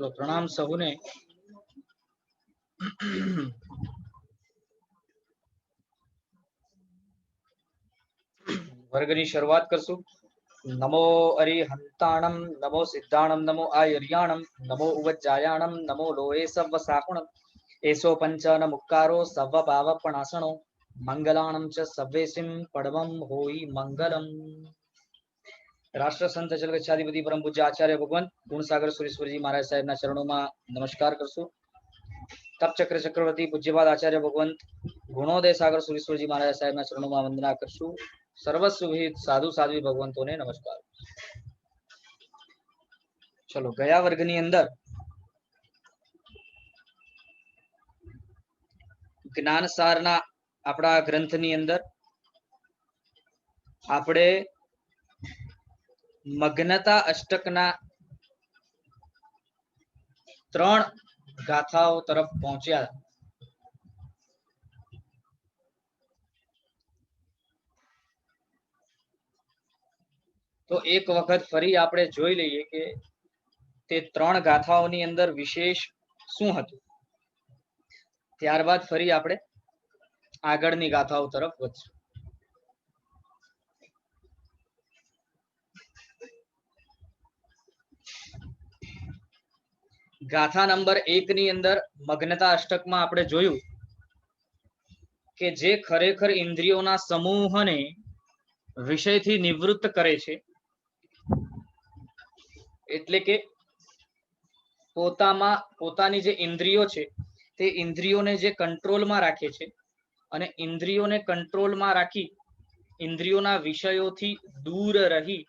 चलो प्रणाम सहुने। वर्गनी शुरुआत करशु। नमो अरिहंताणम, नमो सिद्धाणम, नमो आयर्याणम, नमो उवज्जायाणम, नमो लोये सव्व साकुणम, एसो पंचन मुक्कारो सव्व पावपणासणो, मंगलाणम च सव्वेसिम पडवम होई मंगलम। राष्ट्र संत जलगच्छाधिपति परम पूज्य आचार्य भगवंत गुणसागर सुरेश्वर जी महाराज साहेब ना चरणों में नमस्कार करशु। तप चक्र चक्रवर्ती पूज्यपाद आचार्य भगवंत गुणोदय सागर सुरेश्वर जी महाराज साहेब ना चरणों में वंदना करशु। सर्वस्वहित साधु साध्वी भगवंतों ने नमस्कार। चलो गया वर्गनी अंदर ज्ञान सारना अपना ग्रंथनी अंदर आपणे मग्नता अष्टकना 3 गाथाओं तरफ पहुंचा। तो एक वखत फरी आपणे जोई लईए के ते 3 गाथाओनी अंदर विशेष शुं हतुं। त्यारबाद फरी आपणे आगळनी गाथाओं तरफ वधशुं। गाथा नंबर 1 ની અંદર મગ્નતા અષ્ટકમાં આપણે જોયું કે જે ખરેખર ઇન્દ્રિયોના સમૂહને વિષયથી નિવૃત્ત કરે છે, એટલે કે પોતાની જે ઇન્દ્રિયો છે તે ઇન્દ્રિયોને જે કંટ્રોલમાં રાખે છે અને ઇન્દ્રિયોને કંટ્રોલમાં રાખી ઇન્દ્રિયોના વિષયોથી દૂર રહી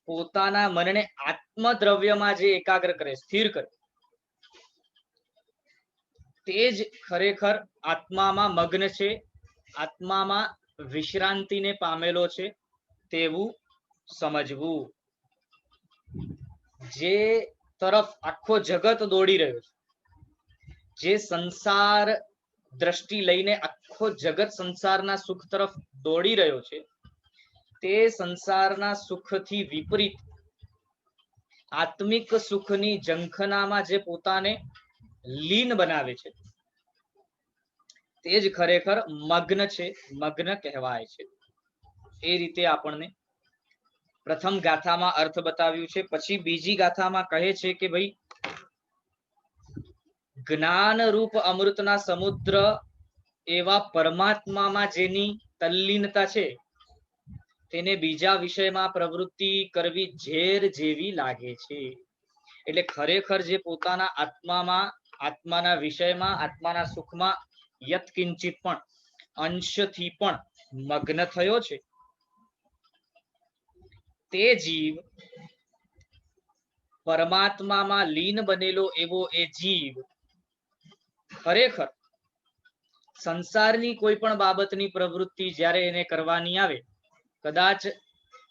પોતાના મનને આત્મદ્રવ્યમાં જે એકાગ્ર કરે, સ્થિર કરે, તે જ ખરેખર આત્મામાં મગ્ન છે, આત્મામાં વિશ્રાંતિને પામેલો છે તેવું સમજવું। જે તરફ આખો જગત દોડી રહ્યો છે, જે સંસાર દ્રષ્ટિ લઈને આખો જગત સંસારના સુખ તરફ દોડી રહ્યો છે, તે સંસારના સુખથી વિપરીત આત્મિક સુખની ઝંખનામાં જે પોતાને લીન બનાવે છે તે જ ખરેખર મગ્ન છે, મગ્ન કહેવાય છે। એ રીતે આપણને પ્રથમ ગાથામાં અર્થ બતાવ્યું છે। પછી બીજી ગાથામાં કહે છે કે ભાઈ જ્ઞાન રૂપ અમૃતના સમુદ્ર એવા પરમાત્મામાં જેની તલ્લીનતા છે તેને બીજા વિષયમાં પ્રવૃત્તિ કરવી ઝેર જેવી લાગે છે। એટલે ખરેખર જે પોતાના આત્મામાં, આત્માના વિષયમાં, આત્માના સુખમાં યત્કિંચિત પણ અંશથી પણ મગ્ન થયો છે તે જીવ, પરમાત્મામાં લીન બનેલો એવો એ જીવ ખરેખર સંસારની કોઈ પણ બાબતની પ્રવૃત્તિ જ્યારે એને કરવાની આવે, કદાચ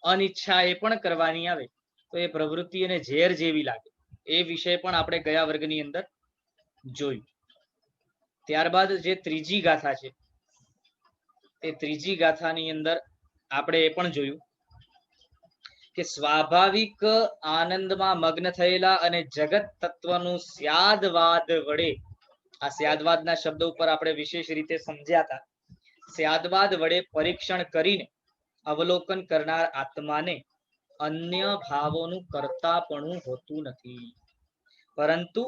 અનિચ્છા એ પણ કરવાની આવે તો એ પ્રવૃત્તિ એને ઝેર જેવી લાગે। એ વિષય પણ આપણે ગયા વર્ગની અંદર જોયું। ત્યારબાદ જે ત્રીજી ગાથા છે એ ત્રીજી ગાથાની અંદર આપણે એ પણ જોયું કે સ્વાભાવિક આનંદમાં મગ્ન થયેલા અને જગત તત્વનું સ્યાદવાદ વડે, આ સ્યાદવાદના શબ્દ ઉપર આપણે વિશેષ રીતે સમજ્યા હતા, સ્યાદવાદ વડે પરીક્ષણ કરીને અવલોકન કરનાર આત્માને અન્ય ભાવોનું કર્તાપણું હોતું નથી, પરંતુ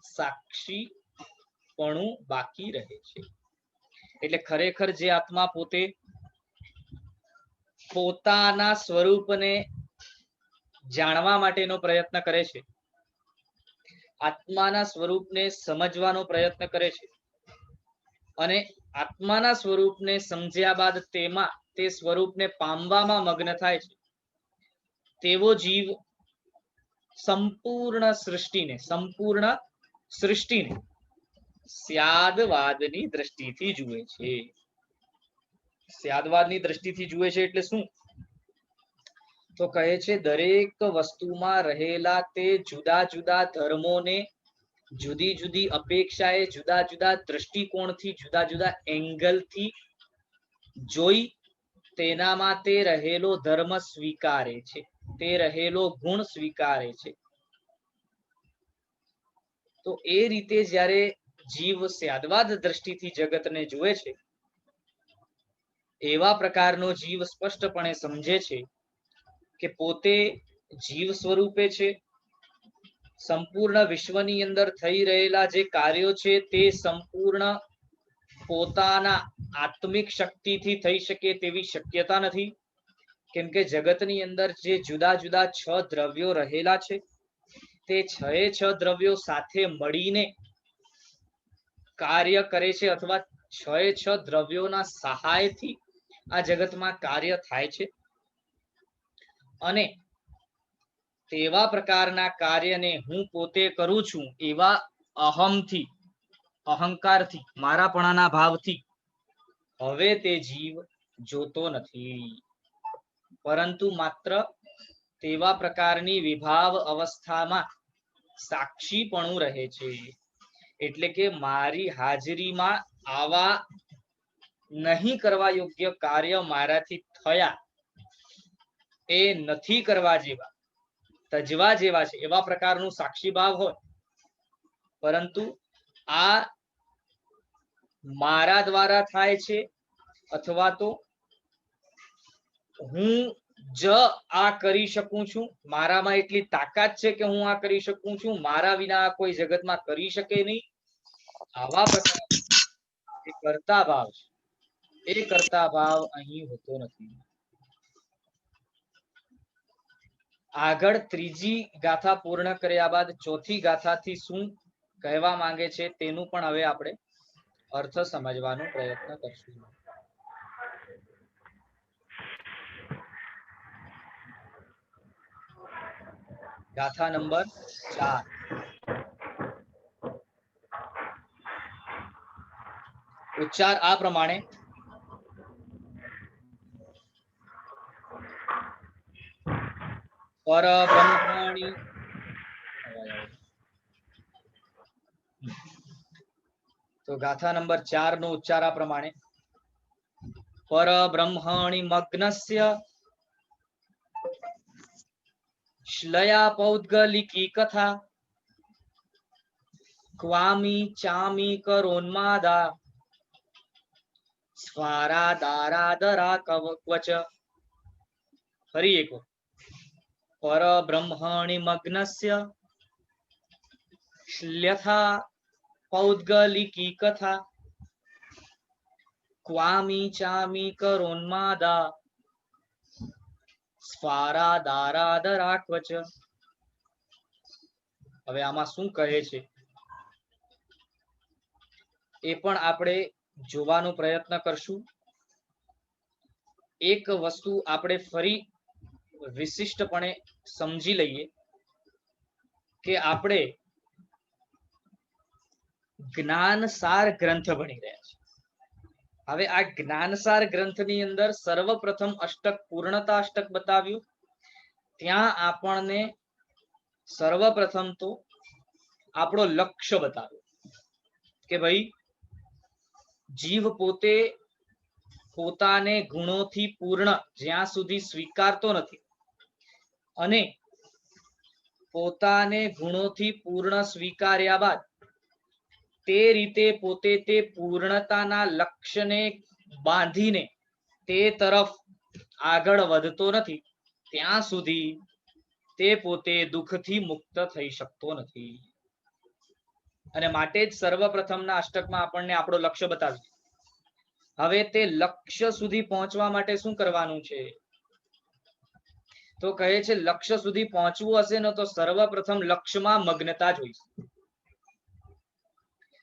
સાક્ષીપણું બાકી રહે છે। એટલે ખરેખર જે આત્મા પોતે પોતાના સ્વરૂપને જાણવા માટેનો પ્રયત્ન કરે છે, આત્માના સ્વરૂપને સમજવાનો પ્રયત્ન કરે છે અને આત્માના સ્વરૂપને સમજ્યા બાદ તેમાં તે સ્વરૂપને પામવામાં મગ્ન થાય છે, તેવો જીવ સંપૂર્ણ સૃષ્ટિને સ્યાદવાદની દ્રષ્ટિથી જુએ છે। સ્યાદવાદની દ્રષ્ટિથી જુએ છે એટલે શું? તો કહે છે દરેક વસ્તુમાં રહેલા તે જુદા જુદા ધર્મોને જુદી જુદી અપેક્ષાએ જુદા જુદા દ્રષ્ટિકોણથી, જુદા જુદા એંગલથી જોઈ તેનામાં તે રહેલો ધર્મ સ્વીકારે છે, તે રહેલો ગુણ સ્વીકારે છે તો એ રીતે જ્યારે જીવ સ્યાદવાદ દ્રષ્ટિથી જગતને જુએ છે, એવા પ્રકારનો જીવ સ્પષ્ટપણે સમજે છે કે પોતે જીવ સ્વરૂપે છે, સંપૂર્ણ વિશ્વની અંદર થઈ રહેલા જે કાર્યો છે તે સંપૂર્ણ પોતાના આત્મિક શક્તિથી થઈ શકે તેવી શક્યતા નથી, કેમ કે જગતની અંદર જે જુદા જુદા 6 દ્રવ્યો રહેલા છે તે 6 દ્રવ્યો સાથે મળીને કાર્ય કરે છે, અથવા 6 દ્રવ્યોના સહાયથી આ જગતમાં કાર્ય થાય છે. અને તેવા પ્રકારના કાર્યને હું પોતે કરું છું એવા અહમથી, અહંકારથી, મારાપણાના ભાવથી હવે તે જીવ જોતો નથી, પરંતુ માત્ર તેવા પ્રકારની વિભાવ અવસ્થામાં સાક્ષીપણું રહે છે. એટલે કે મારી હાજરીમાં આવા નહીં કરવા યોગ્ય કાર્ય મારાથી થયા, એ નથી કરવા જેવા, તજવા જેવા છે એવા પ્રકારનું સાક્ષી ભાવ હોય, પરંતુ આ મારા દ્વારા થાય છે અથવા તો હું જ આ કરી શકું છું, મારામાં એટલી તાકાત છે કે હું આ કરી શકું છું, મારા વિના કોઈ જગતમાં કરી શકે નહીં, આવા પ્રકાર એ કરતા ભાવ છે, એ કરતા ભાવ અહીં હોતો નથી. આગળ ત્રીજી ગાથા પૂર્ણ કર્યા બાદ ચોથી ગાથાથી શું કહેવા માંગે છે તેનું પણ હવે આપણે અર્થ સમજવાનો પ્રયત્ન કરશું. ગાથા નંબર 4. ઉચ્ચાર આ પ્રમાણે: પરબ્રહ્મણિ. તો ગાથા નંબર 4 નો ઉચ્ચાર આ પ્રમાણે: પરબ્રહ્મણિ મગ્નસ્ય શ્લયા પૌદ્ગલિકી કથા ક્વામી ચામી કરોન્માદા સ્વારા દારાદરા કવચ. ફરી એક વાર: પરબ્રહ્મણિ મગ્નસ્ય શ્લ્યથા પૌદ્ગલિકી કથા ક્વામી ચામી કરોન્માદા સ્વારા દારાદરા કવચ. હવે આમાં શું કહે છે એ પણ આપણે જોવાનો પ્રયત્ન કરશું. એક વસ્તુ આપણે ફરી વિશિષ્ટપણે સમજી લઈએ કે આપણે જ્ઞાનસાર ગ્રંથ ભણી રહ્યા છે. હવે આ જ્ઞાનસાર ગ્રંથની અંદર સર્વપ્રથમ અષ્ટક પૂર્ણતા અષ્ટક બતાવ્યું, ત્યાં આપણને સર્વપ્રથમ તો આપણો લક્ષ્ય બતાવ્યો કે ભાઈ જીવ પોતે પોતાને ગુણોથી પૂર્ણ જ્યાં સુધી સ્વીકારતો નથી, અને પોતાને ગુણોથી પૂર્ણ સ્વીકાર્યા બાદ તે રીતે પોતે તે પૂર્ણતાના લક્ષ્યને બાંધીને તે તરફ આગળ વધતો નથી, ત્યાં સુધી તે પોતે દુઃખથી મુક્ત થઈ શકતો નથી. અને માટે જ સર્વપ્રથમના અષ્ટકમાં આપણને આપણો લક્ષ્ય બતાવ્યું. હવે તે લક્ષ્ય સુધી પહોંચવા માટે શું કરવાનું છે? તો કહે છે લક્ષ્ય સુધી પહોંચવું હશે ને તો સર્વપ્રથમ લક્ષ્યમાં મગ્નતા જોઈશે.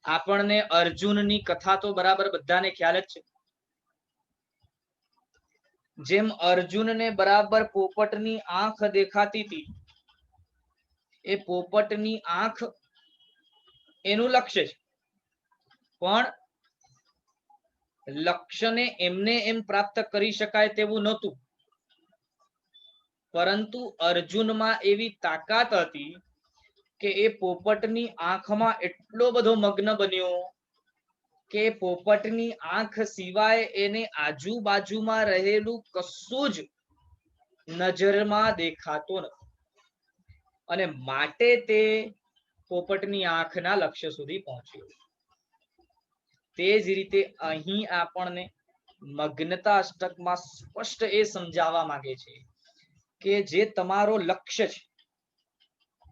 આપણને અર્જુનની કથા તો બરાબર બધાને ખ્યાલ જ છે. જેમ અર્જુનને બરાબર પોપટની આંખ દેખાતી હતી, એ પોપટની આંખ એનું લક્ષ્ય છે, પણ લક્ષ્યને એમને એમ પ્રાપ્ત કરી શકાય તેવું નહોતું. પરંતુ અર્જુનમાં એવી તાકાત હતી કે એ પોપટની આંખમાં એટલો બધો મગ્ન બન્યો કે પોપટની આંખ સિવાય એને આજુબાજુમાં રહેલું કશું જ નજરમાં દેખાતો નથી. અને માટે તે પોપટની આંખના લક્ષ્ય સુધી પહોંચ્યો. તે જ રીતે અહીં આપણને મગ્નતા અષ્ટકમાં સ્પષ્ટ એ સમજાવવા માંગે છે કે જે તમારો લક્ષ્ય છે,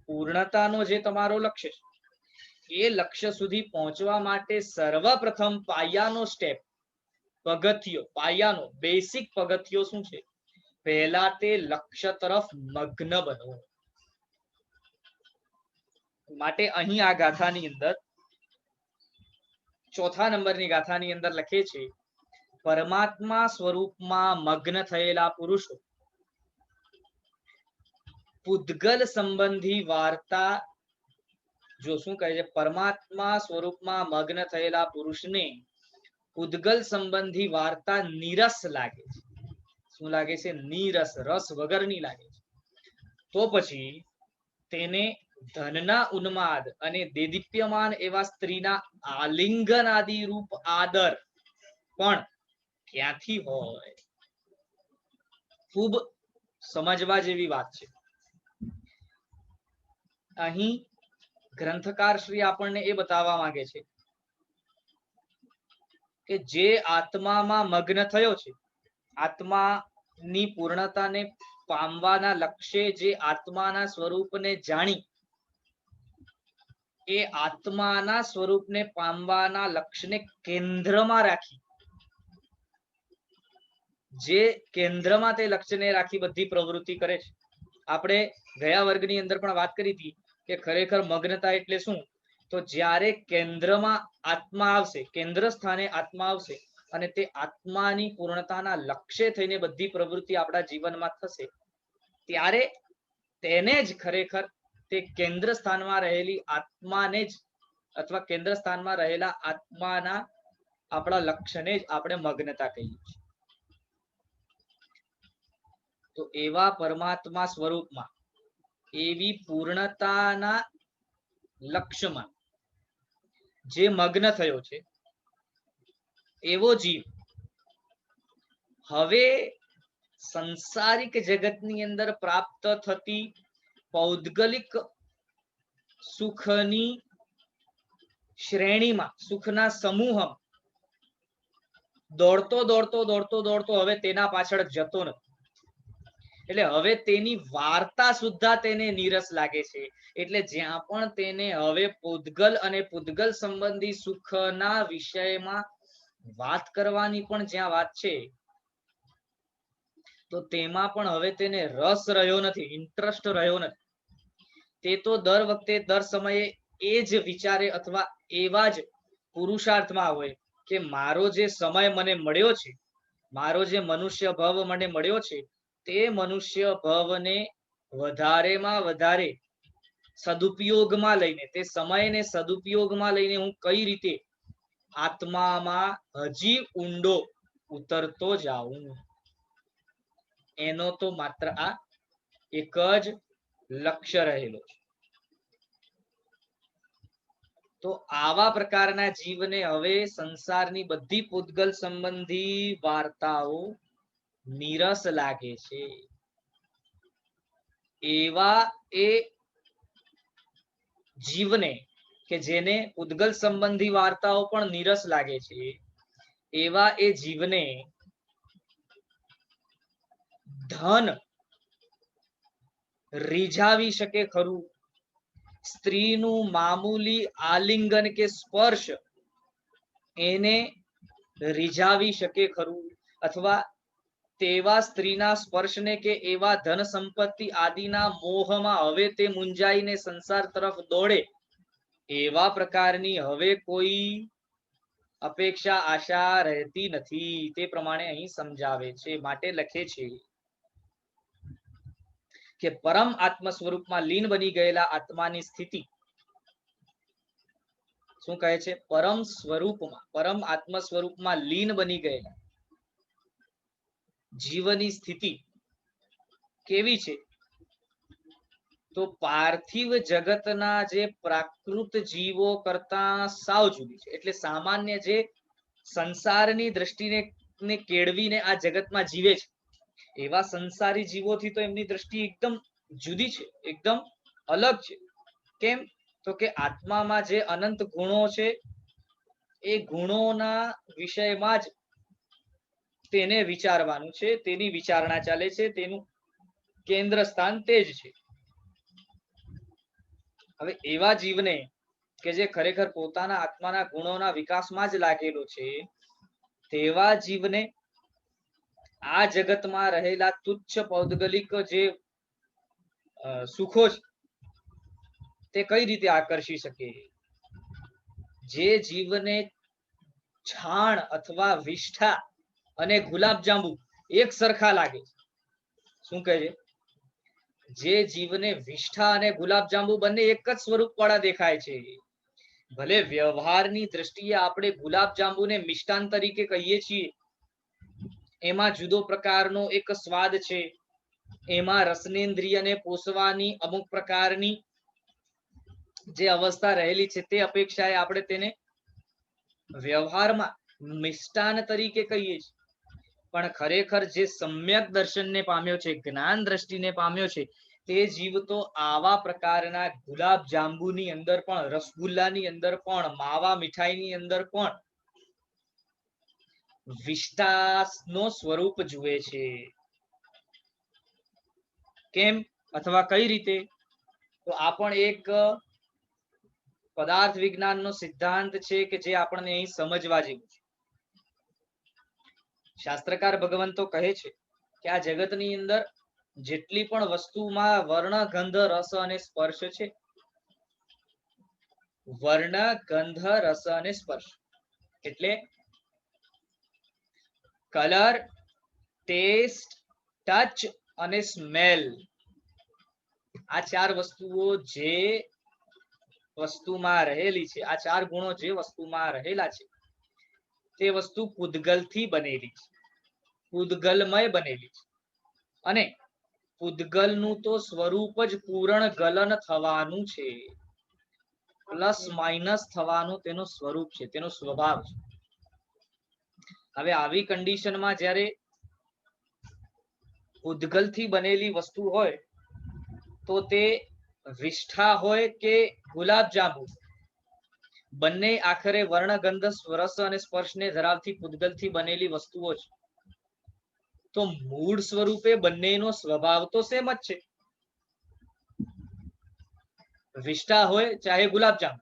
પૂર્ણતાનો જે તમારો લક્ષ્ય છે, એ લક્ષ્ય સુધી પહોંચવા માટે સર્વપ્રથમ પાયાનો સ્ટેપ, પગથિયો, પાયાનો બેસિક પગથિયો શું છે? પહેલા તે લક્ષ્ય તરફ મગ્ન બનવું. માટે અહીં આ ગાથાની અંદર ચોથા નંબરની ગાથાની અંદર લખે છે, પરમાત્મા સ્વરૂપમાં મગ્ન થયેલા પુરુષો પૂદગલ સંબંધી વાર્તા, જો શું કહે છે, પરમાત્મા સ્વરૂપમાં મગ્ન થયેલા પુરુષને પૂદગલ સંબંધી વાર્તા નીરસ લાગે છે. શું લાગે છે? નીરસ, રસ વગરની લાગે છે. તો પછી તેને ધનના ઉન્માદ અને દેદીપ્યમાન એવા સ્ત્રીના આલિંગન આદિ રૂપ આદર પણ ક્યાંથી હોય? ખૂબ સમજવા જેવી વાત છે. અહીં ગ્રંથકાર શ્રી આપણને એ બતાવવા માંગે છે કે જે આત્મામાં મગ્ન થયો છે, આત્માની પૂર્ણતાને પામવાના લક્ષ્યે જે આત્માના સ્વરૂપને જાણી, એ આત્માના સ્વરૂપને પામવાના લક્ષ્યને કેન્દ્રમાં રાખી, જે કેન્દ્રમાં તે લક્ષ્યને રાખી બધી પ્રવૃત્તિ કરે છે. આપણે ગયા વર્ગની અંદર પણ વાત કરી હતી કે ખરેખર મગ્નતા એટલે શું? તો જ્યારે કેન્દ્રમાં આત્મા આવશે, કેન્દ્ર સ્થાને આત્મા આવશે અને તે આત્માની પૂર્ણતાના લક્ષ્ય થઈને બધી પ્રવૃત્તિ આપણા જીવનમાં થશે, ત્યારે તેને જ ખરેખર તે કેન્દ્ર સ્થાનમાં રહેલી આત્માને જ, અથવા કેન્દ્ર સ્થાનમાં રહેલા આત્માના આપણા લક્ષ્યને જ આપણે મગ્નતા કહીએ છીએ. તો એવા પરમાત્મા સ્વરૂપમાં, એવી પૂર્ણતાના લક્ષ્યમાં જે મગ્ન થયો છે, એવો જીવ હવે સંસારિક જગતની અંદર પ્રાપ્ત થતી પૌદ્ગલિક સુખની શ્રેણીમાં, સુખના સમૂહમાં દોડતો દોડતો દોડતો દોડતો હવે તેના પાછળ જતો નથી. એટલે હવે તેની વાર્તા સુદ્ધા તેને નીરસ લાગે છે. એટલે જ્યાં પણ તેને હવે પૂદગલ અને પૂદગલ સંબંધી સુખના વિષયમાં વાત કરવાની પણ જ્યાં વાત છે, તો તેમાં પણ હવે તેને રસ રહ્યો નથી, ઇન્ટરેસ્ટ રહ્યો નથી. તે તો દર વખતે, દર સમયે એ જ વિચારે અથવા એવા જ પુરુષાર્થમાં હોય કે મારો જે સમય મને મળ્યો છે, મારો જે મનુષ્ય ભવ મને મળ્યો છે, તે મનુષ્ય ભવને વધારેમાં વધારે સદુપયોગમાં લઈને, તે સમયને સદુપયોગમાં લઈને હું કઈ રીતે આત્મામાં હજી ઊંડો ઉતરતો જાઉં, એનો તો માત્ર આ એક જ લક્ષ્ય રહેલો છે. તો આવા પ્રકારના જીવને હવે સંસારની બધી પૂદગલ સંબંધી વાર્તાઓ નીરસ લાગે છે. એવા એ જીવને કે જેને પૂદગલ સંબંધી વાર્તાઓ પણ નીરસ લાગે છે, એવા એ જીવને ધન રીઝાવી શકે ખરું? સ્ત્રીનું મામૂલી આલિંગન કે સ્પર્શ એને રીઝાવી શકે ખરું? અથવા તેવા સ્ત્રીના સ્પર્શને કે એવા ધન સંપત્તિ આદિના મોહમાં હવે તે મુંજાઈને સંસાર તરફ દોડે, એવા પ્રકારની હવે કોઈ અપેક્ષા, આશા રહેતી નથી. તે પ્રમાણે અહીં સમજાવે છે. માટે લખે છે કે પરમ આત્મ સ્વરૂપમાં લીન બની ગયેલા આત્માની સ્થિતિ, શું કહે છે? પરમ સ્વરૂપમાં, પરમ આત્મ સ્વરૂપમાં લીન બની ગયેલા જીવની સ્થિતિ કેવી છે? તો પાર્થિવ જગતના જે પ્રાકૃત જીવો કરતા સાવ જુદી છે. એટલે સામાન્ય જે સંસારની દ્રષ્ટિને કેળવીને આ જગતમાં જીવે છે, એવા સંસારી જીવોથી તો એમની દ્રષ્ટિ એકદમ જુદી છે, એકદમ અલગ છે. કેમ? તો કે આત્મામાં જે અનંત ગુણો છે એ ગુણોના વિષયમાં જ તેને વિચારવાનું છે, તેની વિચારણા ચાલે છે, તેનું કેન્દ્ર સ્થાન તે જ છે. હવે એવા જીવને કે જે ખરેખર પોતાના આત્માના ગુણોના વિકાસમાં જ લાગેલો છે, તેવા જીવને આ જગતમાં રહેલા તુચ્છ પૌદ્ગલિક જે સુખો છે તે કઈ રીતે આકર્ષી શકે? જે જીવને છાણ અથવા વિષ્ઠા અને ગુલાબજાંબુ એક સરખા લાગે, શું કહે છે? જે જીવને વિષ્ઠા અને ગુલાબજાંબુ બંને એક જ સ્વરૂપ વાળા દેખાય છે. ભલે વ્યવહારની દ્રષ્ટિએ આપણે ગુલાબજાંબુને મિષ્ટાન તરીકે કહીએ છીએ, એમાં જુદો પ્રકારનો એક સ્વાદ છે, એમાં રસનેન્દ્રિયને પોષવાની અમુક પ્રકારની જે અવસ્થા રહેલી છે, તે અપેક્ષાએ આપણે તેને વ્યવહારમાં મિષ્ટાન તરીકે કહીએ છીએ. પણ ખરેખર જે સમ્યક દર્શનને પામ્યો છે, જ્ઞાન દ્રષ્ટિને પામ્યો છે, તે જીવ તો આવા પ્રકારના ગુલાબ જાંબુની અંદર પણ, રસગુલ્લાની અંદર પણ, માવા મીઠાઈની અંદર પણ વિષ્ટાનો સ્વરૂપ જુએ છે. કેમ અથવા કઈ રીતે? તો આ પણ એક પદાર્થ વિજ્ઞાનનો સિદ્ધાંત છે કે જે આપણને અહીં સમજવા જેવું છે. શાસ્ત્રકાર ભગવંતો કહે છે કે આ જગતની અંદર જેટલી પણ વસ્તુમાં વર્ણ, ગંધ, રસ અને સ્પર્શ છે, વર્ણ, ગંધ, રસ અને સ્પર્શ એટલે કલર, ટેસ્ટ, ટચ અને સ્મેલ. આ ચાર વસ્તુઓ જે વસ્તુમાં રહેલી છે, આ ચાર ગુણો જે વસ્તુમાં રહેલા છે, તે વસ્તુ પૂદગલથી બનેલી છે, પૂદગલમય બનેલી છે. અને પૂદગલનું તો સ્વરૂપ જ પૂર્ણ ગલન થવાનું છે, પ્લસ માઇનસ થવાનું તેનું સ્વરૂપ છે, તેનો સ્વભાવ છે. હવે આવી કન્ડિશનમાં જ્યારે પૂદગલથી બનેલી વસ્તુ હોય, તો તે વિષ્ઠા હોય કે ગુલાબજાંબુ, બંને આખરે વર્ણ, ગંધ, રસ અને સ્પર્શને ધરાવતી પૂદગલથી બનેલી વસ્તુઓ છે. તો મૂળ સ્વરૂપે બંનેનો સ્વભાવ તો સેમ જ છે. વિષ્ઠા હોય ચાહે ગુલાબજાંબુ,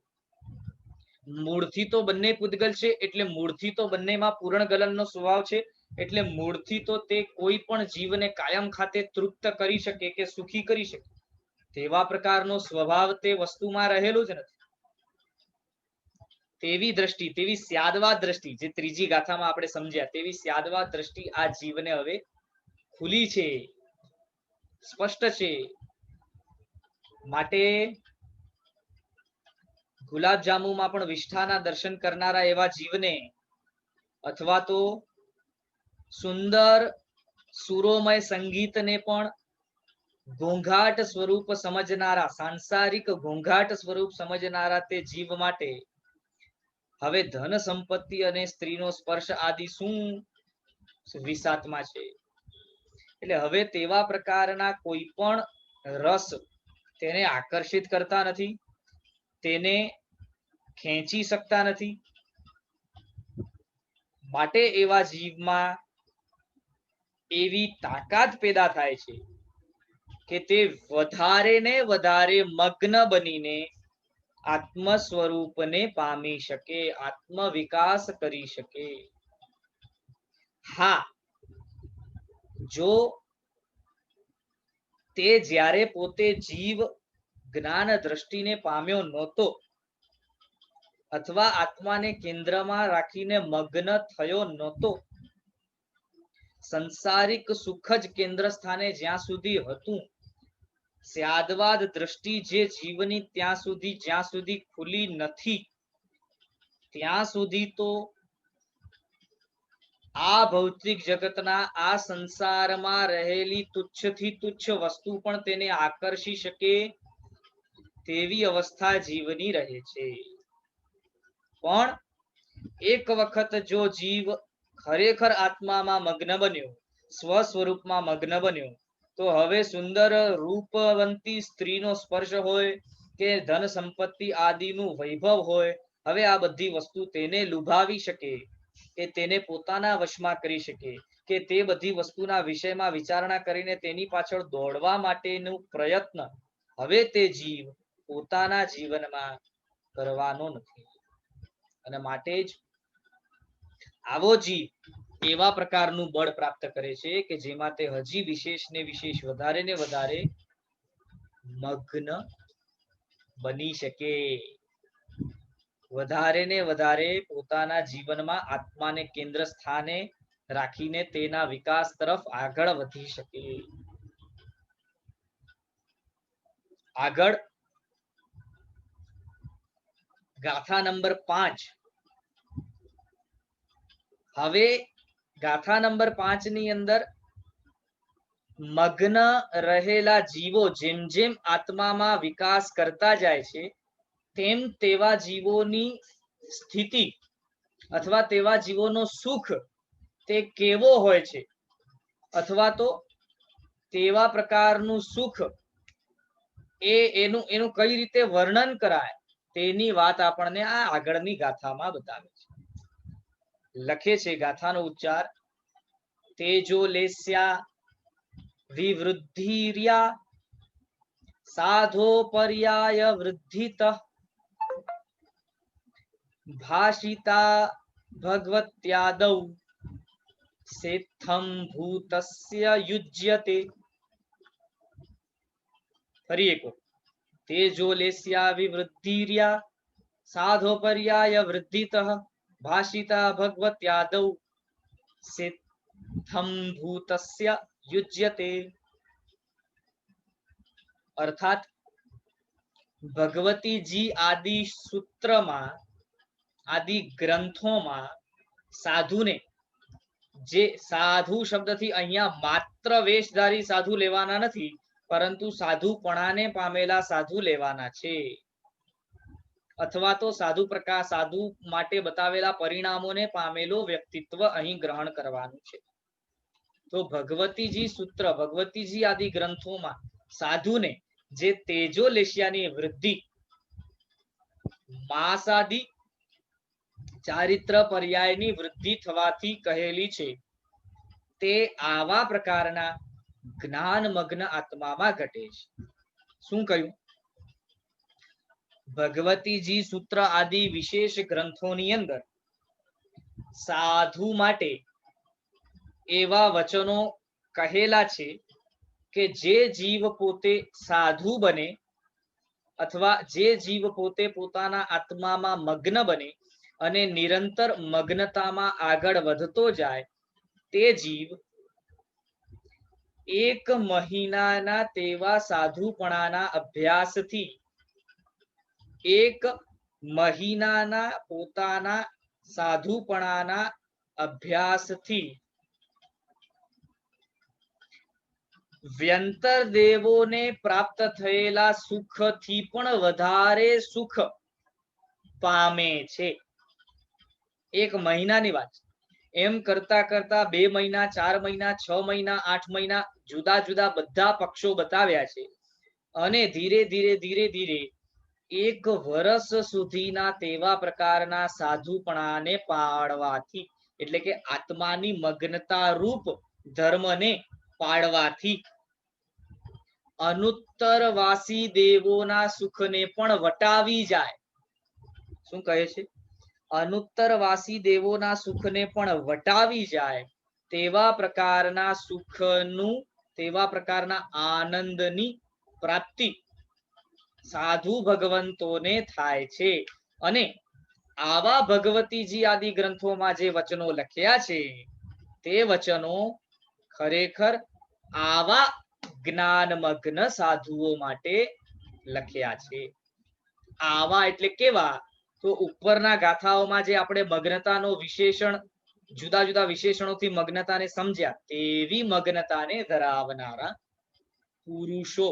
મૂળથી તો બંને પૂદગલ છે, એટલે મૂળથી તો બંનેમાં પૂર્ણ ગલનનો સ્વભાવ છે, એટલે મૂળથી તો તે કોઈ પણ જીવને કાયમ ખાતે તૃપ્ત કરી શકે કે સુખી કરી શકે, તેવા પ્રકારનો સ્વભાવ તે વસ્તુમાં રહેલો જ નથી. તેવી દ્રષ્ટિ, તેવી સ્યાદવાદ દ્રષ્ટિ, જે ત્રીજી ગાથામાં આપણે સમજ્યા, તેવી સ્યાદવાદ દ્રષ્ટિ આ જીવને હવે ખુલી છે, સ્પષ્ટ છે. માટે ગુલાબજાંબુમાં પણ વિષ્ઠાના દર્શન કરનારા એવા જીવને, અથવા તો સુંદર સુરોમય સંગીતને પણ ઘોંઘાટ સ્વરૂપ સમજનારા, સાંસારિક ઘોંઘાટ સ્વરૂપ સમજનારા તે જીવ માટે હવે ધન સંપત્તિ અને સ્ત્રીનો સ્પર્શ આદિ શું વિસાતમાં છે. એટલે હવે તેવા પ્રકારના કોઈ પણ રસ તેને આકર્ષિત કરતા નથી, તેને ખેંચી શકતા નથી. માટે એવા જીવમાં એવી તાકાત પેદા થાય છે કે તે વધારે ને વધારે મગ્ન બનીને આત્મ સ્વરૂપને પામી શકે, આત્મ વિકાસ કરી શકે. હા, જો તે જ્યારે પોતે જીવ જ્ઞાન દ્રષ્ટિને પામ્યો નહોતો, અથવા આત્માને કેન્દ્રમાં રાખીને મગ્ન થયો નહોતો, સંસારિક સુખ જ કેન્દ્ર સ્થાને જ્યાં સુધી હતું, સ્યાદવાદ દ્રષ્ટિ જે જીવની જ્યાં સુધી ખુલી નથી, ત્યાં સુધી તો આ ભૌતિક જગતના આ સંસારમાં રહેલી તુચ્છથી તુચ્છ વસ્તુ પણ તેને આકર્ષી શકે તેવી અવસ્થા જીવની રહે છે. પણ એક વખત જો જીવ ખરેખર આત્મામાં મગ્ન બન્યો, સ્વ સ્વરૂપમાં મગ્ન બન્યો, તો હવે સુંદર રૂપવંતી સ્ત્રીનો સ્પર્શ હોય, કે ધન સંપત્તિ આદિનું વૈભવ હોય, હવે આ બધી વસ્તુ તેને લુભાવી શકે, કે તેને પોતાના વશમાં કરી શકે, કે તે બધી વસ્તુના વિષયમાં વિચારણા કરીને તેની પાછળ દોડવા માટેનું પ્રયત્ન હવે તે જીવ પોતાના જીવનમાં કરવાનો નથી. અને માટે જ આવો જીવ એવા પ્રકારનું બળ પ્રાપ્ત કરે છે કે જેમાં તે હજી વિશેષ ને વિશેષ વધારે ને વધારે મગ્ન બની શકે, વધારે ને વધારે પોતાના જીવનમાં આત્માને કેન્દ્ર સ્થાને રાખીને તેના વિકાસ તરફ આગળ વધી શકે. આગળ ગાથા નંબર 5. હવે ગાથા નંબર 5 ની અંદર મગ્ન રહેલા જીવો જેમ જેમ આત્મામાં વિકાસ કરતા જાય છે તેમ તેવા જીવોની સ્થિતિ અથવા તેવા જીવોનો સુખ તે કેવો હોય છે, અથવા તો તેવા પ્રકારનું સુખ એનું કઈ રીતે વર્ણન કરાય તેની વાત આપણને આ આગળની ગાથામાં બતાવે છે. લખે છે ગાથાનો ઉચ્ચાર: તેજો લેસ્યા વિવૃદ્ધિર્યા સાધો પર્યાય વૃદ્ધિત ભાષિતા ભગવત્યાદૌ સેત્થમ ભૂતસ્ય યુજ્યતે. ફરી એક વખત: તેજો લેસ્યા વિવૃદ્ધિર્યા સાધો પર્યાય વૃદ્ધિત ભાષિતા ભગવત્યાદૌ સેત્થમ ભૂતસ્ય યુજ્યતે. અર્થાત ભગવતીજી આદિ સૂત્રમાં, આદિ ગ્રંથોમાં સાધુને, જે સાધુ શબ્દથી અહીંયા માત્ર વેશધારી સાધુ લેવાના નથી, પરંતુ સાધુપણાને પામેલા સાધુ લેવાના છે, અથવા તો સાધુ માટે બતાવેલા પરિણામોને પામેલો વ્યક્તિત્વ અહીં ગ્રહણ કરવાનું છે. તો ભગવતીજી સૂત્ર, ભગવતીજી આદિ ગ્રંથોમાં સાધુને જે તેજો લેશિયાની વૃદ્ધિ, માસાદિ ચારિત્ર પર્યાયની વૃદ્ધિ થવાથી કહેલી છે, તે આવા પ્રકારના જ્ઞાનમગ્ન આત્મામાં ઘટે છે. શું કહ્યું? ભગવતીજી સૂત્ર આદિ વિશેષ ગ્રંથોની અંદર સાધુ માટે એવા વચનો કહેલા છે કે જે જીવ પોતે સાધુ બને, અથવા જે જીવ પોતે પોતાના આત્મામાં મગ્ન બને અને નિરંતર મગ્નતામાં આગળ વધતો જાય, તે જીવ 1 મહિનાના તેવા સાધુપણાના અભ્યાસથી, 1 મહિનાના પોતાના સાધુપણાના અભ્યાસથી વ્યંતર દેવોને પ્રાપ્ત થયેલા સુખથી પણ વધારે સુખ પામે છે. 1 મહિનાની વાત, એમ કરતા કરતા 2 મહિના, 4 મહિના, 6 મહિના, 8 મહિના જુદા જુદા બધા પક્ષો બતાવ્યા છે, અને ધીરે ધીરે ધીરે ધીરે 1 વર્ષ સુધીના તેવા પ્રકારના સાધુપણાને પાળવાથી, એટલે કે આત્માની મગ્નતા રૂપ ધર્મને પાળવાથી અનુત્તરવાસી દેવોના સુખને પણ વટાવી જાય. શું કહે છે? અનુત્તરવાસી દેવોના સુખને પણ વટાવી જાય તેવા પ્રકારના સુખનું, તેવા પ્રકારના આનંદની પ્રાપ્તિ સાધુ ભગવંતોને થાય છે. અને આવા ભગવતીજી આદિ ગ્રંથોમાં જે વચનો લખ્યા છે, તે વચનો ખરેખર આવા જ્ઞાનમગ્ન સાધુઓ માટે લખ્યા છે. આવા એટલે કેવા? તો ઉપરના ગાથાઓમાં જે આપણે મગ્નતાનો વિશેષણ, જુદા જુદા વિશેષણોથી મગ્નતાને સમજ્યા, તેવી મગ્નતાને ધરાવનારા પુરુષો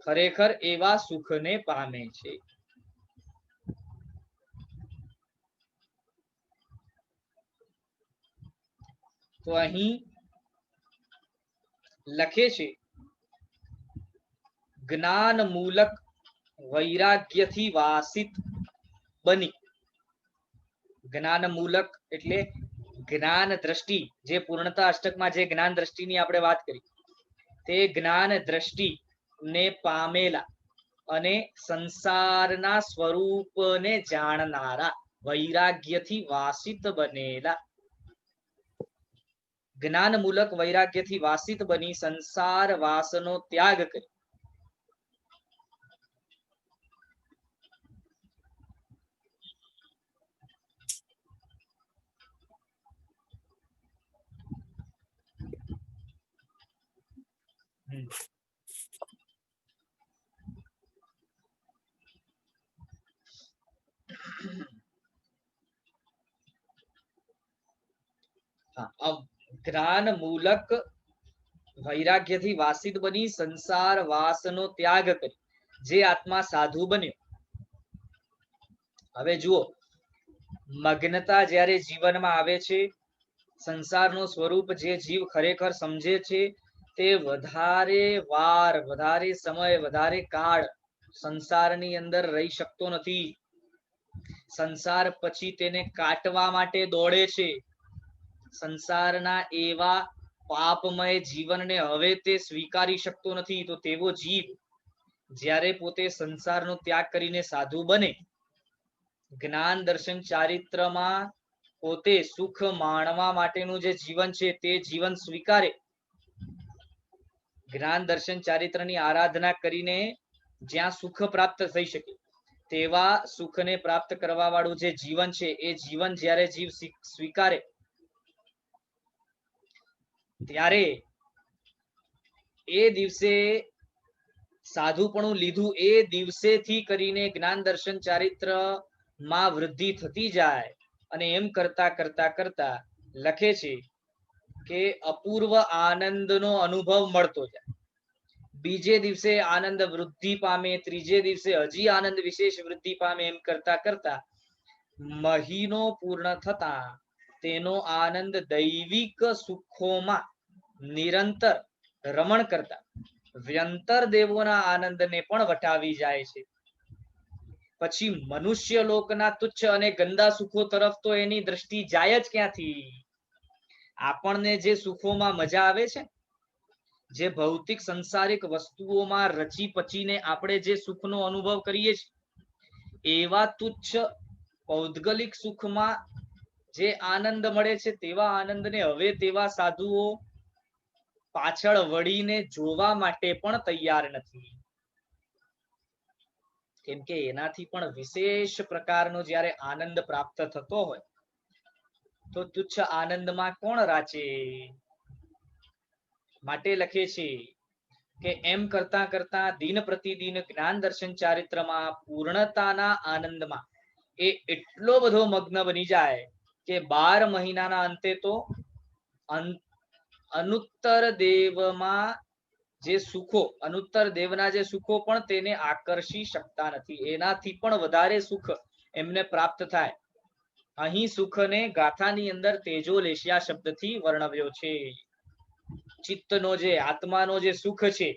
ખરેખર એવા સુખને પામે છે. તો અહીં લખે છે જ્ઞાન મૂલક વૈરાગ્યથી વાસિત બની. જ્ઞાન મૂલક એટલે જ્ઞાન દ્રષ્ટિ, જે પૂર્ણતા અષ્ટકમાં જે જ્ઞાન દ્રષ્ટિની આપણે વાત કરી, તે જ્ઞાન દ્રષ્ટિ ને પામેલા અને સંસારના સ્વરૂપને જાણનારા, વૈરાગ્યથી વાસિત બનેલા. જ્ઞાન મૂલક વૈરાગ્યથી વાસિત બની સંસાર વાસનો ત્યાગ કરી. જ્ઞાન મૂલક વૈરાગ્યથી વાસિત બની સંસાર વાસનો ત્યાગ કરી જે આત્મા સાધુ બન્યો. હવે જુઓ, મગ્નતા જ્યારે જીવનમાં આવે છે, સંસારનું સ્વરૂપ જે જીવ ખરેખર સમજે છે, તે વધારે વાર, વધારે સમય, વધારે કાળ સંસારની અંદર રહી શકતો નથી. સંસાર પછી તેને કાટવા માટે દોડે છે. સંસારના એવા પાપમય જીવનને હવે તે સ્વીકારી શકતો નથી. તો તેવો જીવ જ્યારે પોતે સંસારનો ત્યાગ કરીને સાધુ બને, જ્ઞાન દર્શન ચારિત્રમાં પોતે સુખ માણવા માટેનું જે જીવન છે તે જીવન સ્વીકારે, જ્ઞાન દર્શન ચારિત્રની આરાધના કરીને જ્યાં સુખ પ્રાપ્ત થઈ શકે તેવા સુખને પ્રાપ્ત કરવા વાળું જે જીવન છે, એ જીવન જ્યારે જીવ સ્વીકારે, ત્યારે એ દિવસે સાધુપણું લીધું એ દિવસેથી કરીને જ્ઞાન દર્શન ચારિત્ર માં વૃદ્ધિ થતી જાય. અને એમ કરતા કરતા કરતા લખે છે કે અપૂર્વ આનંદનો અનુભવ મળતો જાય. બીજે દિવસે આનંદ વૃદ્ધિ પામે, ત્રીજે દિવસે હજી આનંદ વિશેષ વૃદ્ધિ પામે. એમ કરતા કરતા મહિનો પૂર્ણ થતા તેનો આનંદ દૈવિક સુખોમાં નિરંતર રમણ કરતા વ્યંતર દેવોના આનંદને પણ વટાવી જાય છે. પછી મનુષ્ય લોકના તુચ્છ અને ગંદા સુખો તરફ તો એની દ્રષ્ટિ જાય જ ક્યાંથી? આપણને જે સુખોમાં મજા આવે છે, જે ભૌતિક સંસારિક વસ્તુઓમાં રચી પચીને આપણે જે સુખનો અનુભવ કરીએ છીએ, એવા તુચ્છ પૌદ્ગલિક સુખમાં જે આનંદ મળે છે, તેવા આનંદને હવે તેવા સાધુઓ પાછળ વળીને જોવા માટે પણ તૈયાર નથી. કેમ કે એનાથી પણ વિશેષ પ્રકારનો જ્યારે આનંદ પ્રાપ્ત થતો હોય તો તુચ્છ આનંદમાં કોણ રાચે? માટે લખે છે કે એમ કરતા કરતા દિન પ્રતિદિન જ્ઞાન દર્શન ચારિત્રમાં પૂર્ણતાના આનંદમાં એ એટલો બધો મગ્ન બની જાય કે 12 મહિનાના અંતે તો અનુત્તર દેવમાં જે સુખો, અનુત્તર દેવના જે સુખો પણ તેને આકર્ષી શકતા નથી. એનાથી પણ વધારે સુખ એમને પ્રાપ્ત થાય. અહીં સુખને ગાથાની અંદર તેજોલેશિયા શબ્દથી વર્ણવ્યો છે. ચિત્તનો જે આત્માનો જે સુખ છે,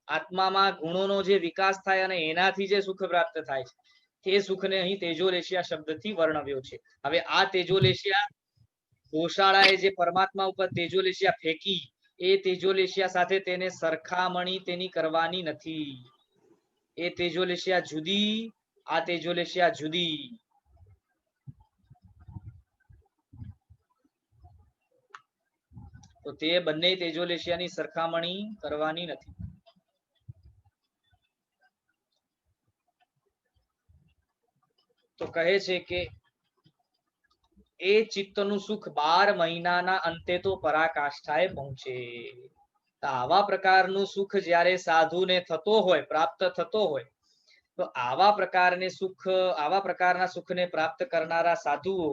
આત્મામાં ગુણોનો જે વિકાસ થાય અને એનાથી જે સુખ પ્રાપ્ત થાય છે, તે સુખને અહીં તેજોલેશિયા શબ્દથી વર્ણવ્યો છે. હવે આ તેજોલેશિયા ગોશાળાએ જે પરમાત્મા ઉપર તેજોલેશિયા ફેંકી, એ તેજોલેશિયા સાથે તેને સરખામણી તેની કરવાની નથી. એ તેજોલેશિયા જુદી, આ તેજોલેશિયા જુદી. તો તે બંને તેજોલેશિયાની સરખામણી કરવાની નથી. તો કહે છે કે એ ચિત્તનું સુખ 12 મહિનાના અંતે તો પરાકાષ્ઠાએ પહોંચે. આવા પ્રકારનું સુખ જ્યારે સાધુને થતો હોય, પ્રાપ્ત થતો હોય, તો આવા પ્રકારના સુખને પ્રાપ્ત કરનારા સાધુઓ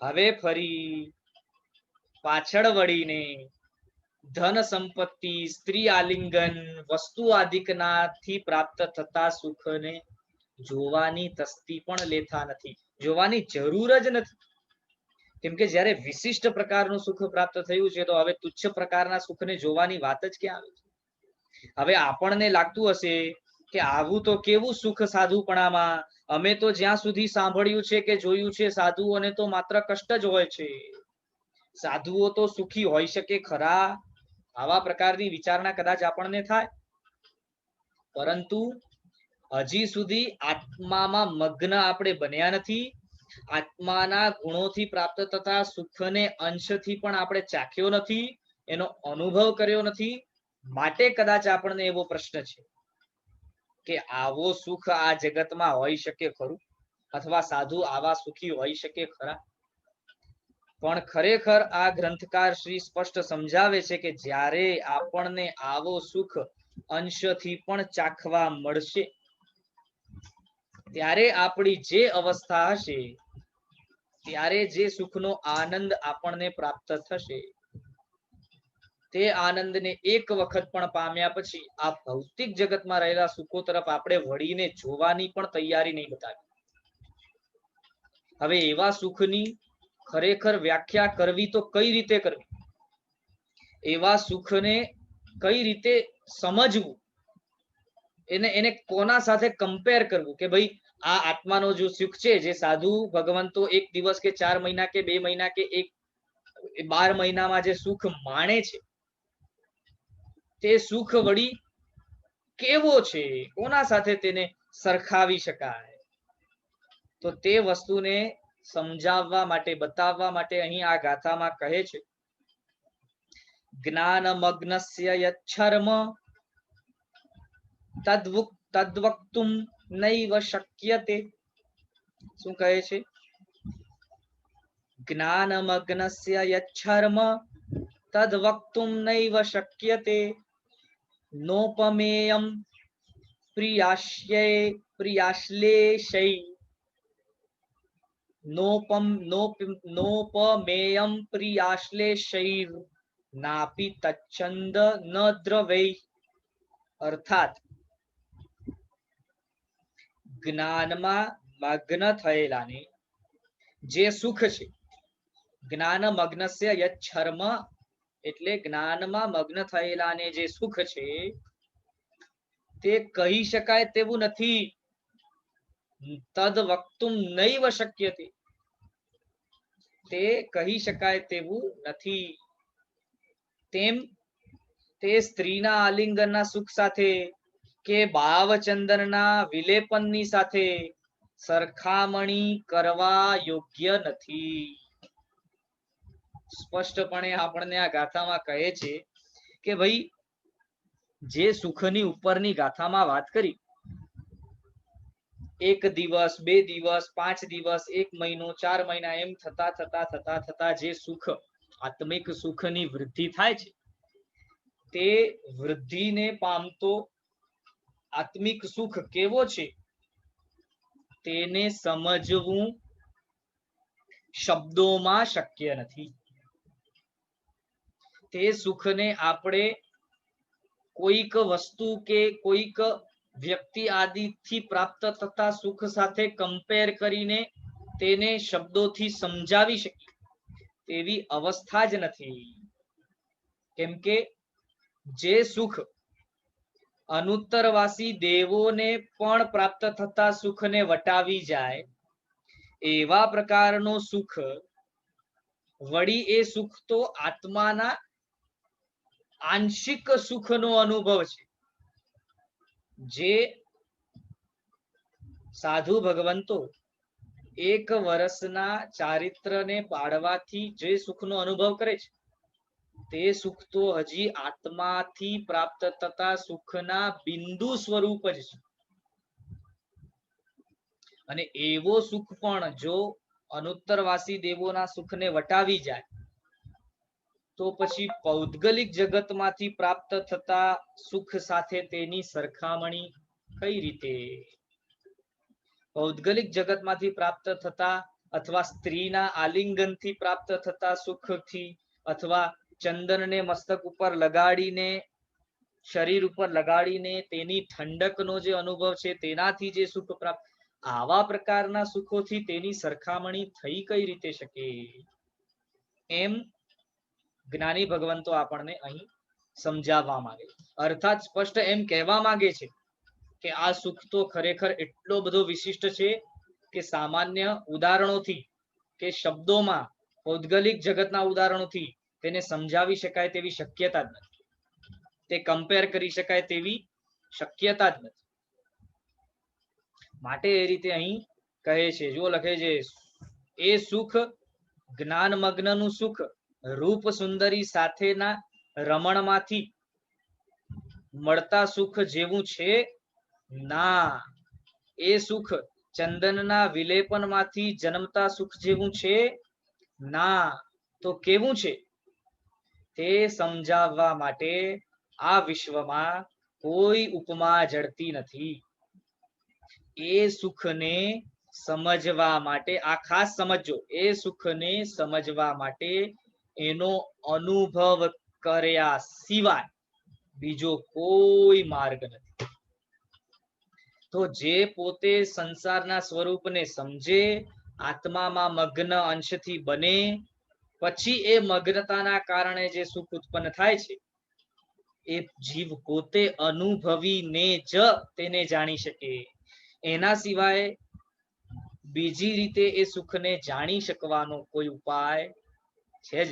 હવે ફરી પાછળ વળીને ધન સંપત્તિ, સ્ત્રી આલિંગન, વસ્તુ આદિકનાથી પ્રાપ્ત થતા સુખને જોવાની તસ્તી પણ લેતા નથી, જોવાની જરૂર જ નથી. કેમ કે જ્યારે વિશિષ્ટ પ્રકારનું સુખ પ્રાપ્ત થયું છે, તો હવે તુચ્છ પ્રકારના સુખને જોવાની વાત જ ક્યાં આવે છે? હવે આપણને લાગતું હશે કે આવું તો કેવું સુખ સાધુપણામાં, અમે તો જ્યાં સુધી સાંભળ્યું છે કે જોયું છે સાધુઓને તો માત્ર કષ્ટ જ હોય છે, સાધુઓ તો સુખી હોઈ શકે ખરા? આવા પ્રકારની વિચારણા કદાચ આપણને થાય. પરંતુ હજી સુધી આત્મામાં મગ્ન આપણે બન્યા નથી, આત્માના ગુણોથી પ્રાપ્ત થતા સુખને અંશથી પણ આપણે ચાખ્યો નથી, એનો અનુભવ કર્યો નથી. માટે કદાચ આપણને એવો પ્રશ્ન છે કે આવો સુખ આ જગતમાં હોઈ શકે ખરું, અથવા સાધુ આવા સુખી હોઈ શકે ખરા? પણ ખરેખર આ ગ્રંથકાર શ્રી સ્પષ્ટ સમજાવે છે કે જ્યારે આપણને આવો સુખ અંશથી પણ ચાખવા મળશે, ત્યારે આપણી જે અવસ્થા હશે, ત્યારે જે સુખનો આનંદ આપણને પ્રાપ્ત થશે, તે આનંદને એક વખત પણ પામ્યા પછી આ ભૌતિક જગતમાં રહેલા સુખો તરફ આપણે વળીને જોવાની પણ તૈયારી નહીં બતાવી. હવે એવા સુખની ખરેખર વ્યાખ્યા કરવી તો કઈ રીતે કરવી, એવા સુખને કઈ રીતે સમજવું, એને કોના સાથે કમ્પેર કરવું કે ભાઈ આ આત્માનો જો સુખ છે, જે સાધુ ભગવંતો એક દિવસ કે 4 મહિના કે 2 મહિના કે 12 મહિનામાં જે સુખ માણે છે, તે સુખ વળી કેવો છે, કોના સાથે તેને સરખાવી શકાય? તો તે વસ્તુને સમજાવવા માટે, બતાવવા માટે અહીં આ ગાથામાં કહે છે, જ્ઞાનમગ્નસ્ય યચ્છર્મ તદ્વક્તુમ નૈવ શક્યતે. શું કહે છે? જ્ઞાનમગ્નસ્ય યચ્છર્મ તદ્વક્તુમ નૈવ શક્યતે નોપમેયં પ્રિયાશ્લેષૈ નોપમેયં પ્રિયાશ્લેષૈર નાપી તચ્છંદ ન દ્રવૈ. અર્થાત જ્ઞાનમાં મગ્ન થયેલાને જે સુખ છે, જ્ઞાન મગ્નસ્ય યચ્છર્મ એટલે જ્ઞાનમાં મગ્ન થયેલાને જે સુખ છે, તે કહી શકાય તેવું નથી. તદ વક્તુમ નૈવ શક્યતે, તે કહી શકાય તેવું નથી. તેમ તે સ્ત્રીના આલિંગનના સુખ સાથે કે ભાવચંદનના વિલેપનની સાથે સરખામણી કરવા યોગ્ય નથી. સ્પષ્ટપણે આપણને આ ગાથામાં કહે છે કે ભાઈ જે સુખની ઉપરની ગાથામાં વાત કરી, 1 દિવસ 2 દિવસ 5 દિવસ 1 મહિનો 4 મહિના એમ થતા જે સુખ, આત્મિક સુખની વૃદ્ધિ થાય છે, તે વૃદ્ધિને પામતો આત્મિક સુખ કેવો છે, તેને સમજવું શબ્દોમાં શક્ય નથી. તે સુખને આપણે કોઈક વસ્તુ કે કોઈક વ્યક્તિ આદિથી પ્રાપ્ત થતા સુખ સાથે કમ્પેર કરીને તેને શબ્દોથી સમજાવી શકીએ તેવી અવસ્થા જ નથી. કેમ કે જે સુખ અનુત્તરવાસી દેવોને પણ પ્રાપ્ત થતા સુખને વટાવી જાય, એવા પ્રકારનો સુખ વળી એ સુખ તો આત્માના આંશિક સુખનો અનુભવ છે. જે સાધુ ભગવંતો 1 વર્ષના ચારિત્રને પાળવાથી જે સુખનો અનુભવ કરે છે, તે સુખ તો હજી આત્માથી પ્રાપ્ત થતા સુખના બિંદુ સ્વરૂપ જ છે. અને એવો સુખ પણ જો અનુત્તરવાસી દેવોના સુખને વટાવી જાય, તો પછી પૌદ્ગલિક જગતમાંથી પ્રાપ્ત થતા સુખ સાથે તેની સરખામણી કઈ રીતે? પૌદ્ગલિક જગતમાંથી પ્રાપ્ત થતા અથવા સ્ત્રીના આલિંગનથી પ્રાપ્ત થતા સુખથી, અથવા ચંદનને મસ્તક ઉપર લગાડીને, શરીર ઉપર લગાડીને તેની ઠંડકનો જે અનુભવ છે, તેનાથી જે સુખ પ્રાપ્ત, આવા પ્રકારના સુખોથી તેની સરખામણી થઈ કઈ રીતે શકે? એમ જ્ઞાની ભગવંતો આપણને અહીં સમજાવવા માંગે. અર્થાત સ્પષ્ટ એમ કહેવા માંગે છે કે આ સુખ તો ખરેખર એટલો બધો વિશિષ્ટ છે કે સામાન્ય ઉદાહરણોથી કે શબ્દોમાં ભૌગોલિક જગતના ઉદાહરણોથી તેને સમજાવી શકાય તેવી શક્યતા જ નથી, તે કમ્પેર કરી શકાય તેવી શક્યતા જ નથી. માટે એ રીતે અહીં કહે છે, જો લખે છે, એ સુખ જ્ઞાન મગ્નનું સુખ રૂપ સુંદરી સાથેના રમણમાંથી મળતા સુખ જેવું છે ના. એ સુખ ચંદનના વિલેપનમાંથી જન્મતા સુખ જેવું છે ના. તો કેવું છે તે સમજાવવા માટે આ વિશ્વમાં કોઈ ઉપમા જડતી નથી. એ સુખને સમજવા માટે, આ ખાસ સમજો, એ સુખને સમજવા માટે એનો અનુભવ કર્યા સિવાય બીજો કોઈ માર્ગ નથી. તો જે પોતે સંસારના સ્વરૂપને સમજે, આત્મામાં મગ્ન અંશથી બને, પછી એ મગ્નતાના કારણે જે સુખ ઉત્પન્ન થાય છે એ જીવ પોતે અનુભવીને જ તેને જાણી શકે. એના સિવાય બીજી રીતે એ સુખને જાણી શકવાનો કોઈ ઉપાય છે જ.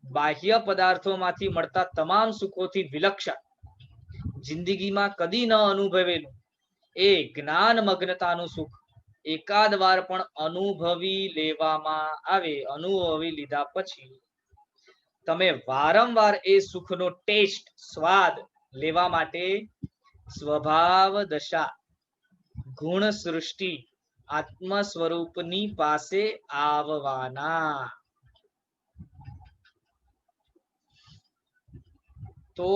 બાહ્ય પદાર્થોમાંથી મળતા તમામ સુખોથી વિલક્ષણ, જિંદગીમાં કદી ન અનુભવેલું એ જ્ઞાન મગ્નતાનું સુખ એકાદ વાર પણ અનુભવી લેવામાં આવે, અનુભવી લીધા પછી તમે વારંવાર એ સુખનો ટેસ્ટ, સ્વાદ લેવા માટે સ્વભાવ દશા, ગુણ સૃષ્ટિ, આત્મ સ્વરૂપની પાસે આવવાના. તો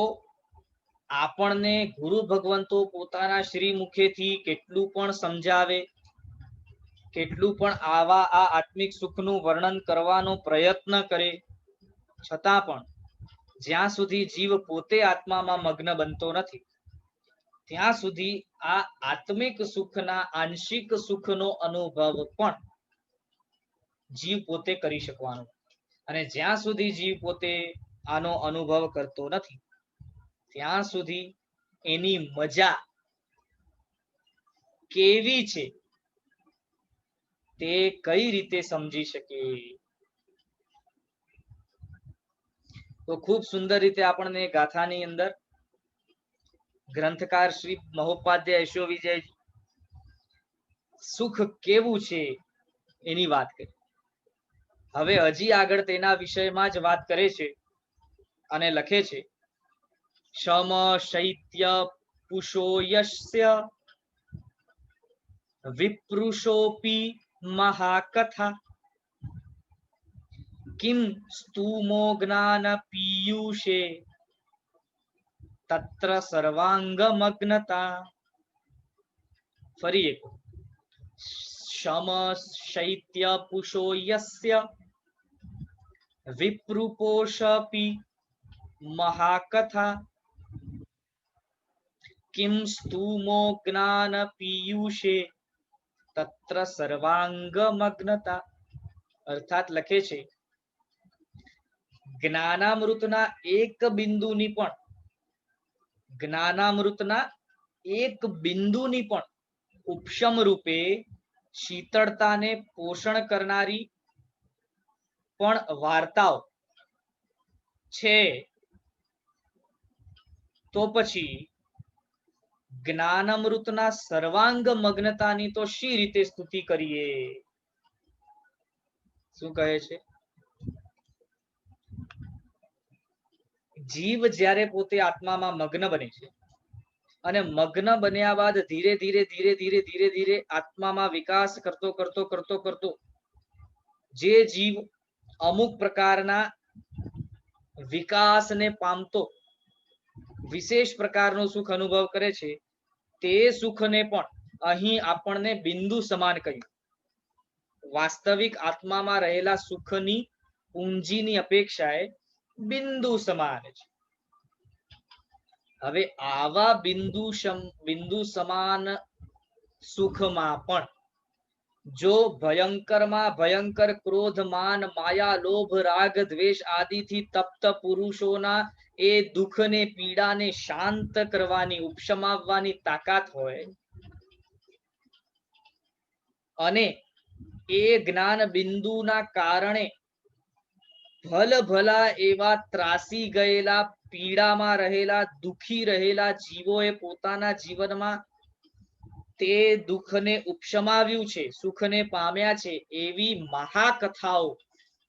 આપણને ગુરુ ભગવંતો પોતાના શ્રી મુખેથી કેટલું પણ સમજાવે, કેટલું પણ આ આત્મિક સુખનું વર્ણન કરવાનો પ્રયત્ન કરે, છતાં પણ જ્યાં સુધી જીવ પોતે આત્મામાં મગ્ન બનતો નથી ત્યાં સુધી આ આત્મિક સુખના આંશિક સુખનો અનુભવ પણ જીવ પોતે કરી શકવાનો. અને જ્યાં સુધી જીવ પોતે આનો અનુભવ કરતો નથી ત્યાં સુધી એની મજા કેવી છે તે કઈ રીતે સમજી શકે. તો ખૂબ સુંદર રીતે આપણને ગાથાની અંદર ગ્રંથકાર શ્રી મહોપાધ્યાય યશો વિજય સુખ કેવું છે એની વાત કરી. હવે હજી આગળ તેના વિષયમાં જ વાત કરે છે અને લખે છે, શમ શૈત્ય પુષો યસ્ય વિપૃષોપી મહાકથા કિમ સ્તુમો જ્ઞાન પીયુષે તત્ર સર્વાંગ મગ્નતા. ફરી એક, શમ શૈત્ય પુષો યસ્ય વિપૃપોષપી મહાકથા કિમ સ્તુમો જ્ઞાન પીયુષે તત્ર સર્વાંગ મગ્નતા. અર્થાત લખે છે, જ્ઞાનામૃતના એક બિંદુની પણ, જ્ઞાનામૃતના એક બિંદુની પણ ઉપશમ રૂપે શીતળતાને પોષણ કરનારી પણ વાર્તાઓ છે, તો પછી જ્ઞાનામૃતના સર્વાંગ મગ્નતાની તો શી રીતે સ્તુતિ કરીએ. શું કહે છે, જીવ જ્યારે પોતે આત્મામાં મગ્ન બને છે અને મગ્ન બન્યા બાદ ધીરે ધીરે ધીરે ધીરે ધીરે ધીરે આત્મામાં વિકાસ કરતો કરતો કરતો કરતો જે જીવ અમુક પ્રકારના વિકાસને પામતો વિશેષ પ્રકારનો સુખ અનુભવ કરે છે, તે સુખને પણ અહીં આપણને બિંદુ સમાન કહ્યું. વાસ્તવિક આત્મામાં રહેલા સુખની પૂંજીની અપેક્ષાએ બિંદુ સમાન છે. હવે આવા બિંદુ સમાન સુખમાં પણ જો ભયંકરમાં ભયંકર ક્રોધ માન માયા લોભ રાગ દ્વેષ આદિથી તપ્ત પુરુષોના એ દુઃખને પીડાને શાંત કરવાની ઉપશમાવવાની તાકાત હોય અને એ જ્ઞાન બિંદુના કારણે ભલભલા એવા ત્રાસી ગયેલા પીડામાં રહેલા દુઃખી રહેલા જીવોએ પોતાના જીવનમાં તે દુઃખને ઉપશમાવ્યું છે, સુખને પામ્યા છે, એવી મહાકથાઓ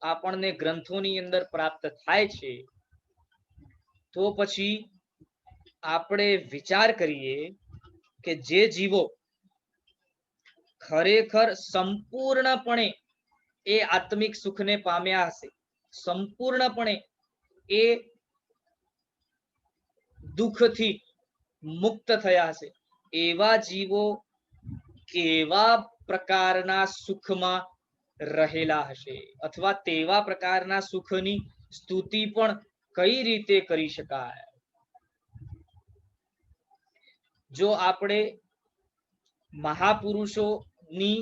આપણને ગ્રંથોની અંદર પ્રાપ્ત થાય છે. તો પછી આપણે વિચાર કરીએ કે જે જીવો ખરેખર સંપૂર્ણપણે એ આત્મિક સુખને પામ્યા હશે, સંપૂર્ણપણે એ દુઃખથી મુક્ત થયા હશે, એવા જીવો કેવા પ્રકારના સુખમાં રહેલા હશે અથવા તેવા પ્રકારના સુખની સ્તુતિ પણ કઈ રીતે કરી શકાય. જો આપણે મહાપુરુષોની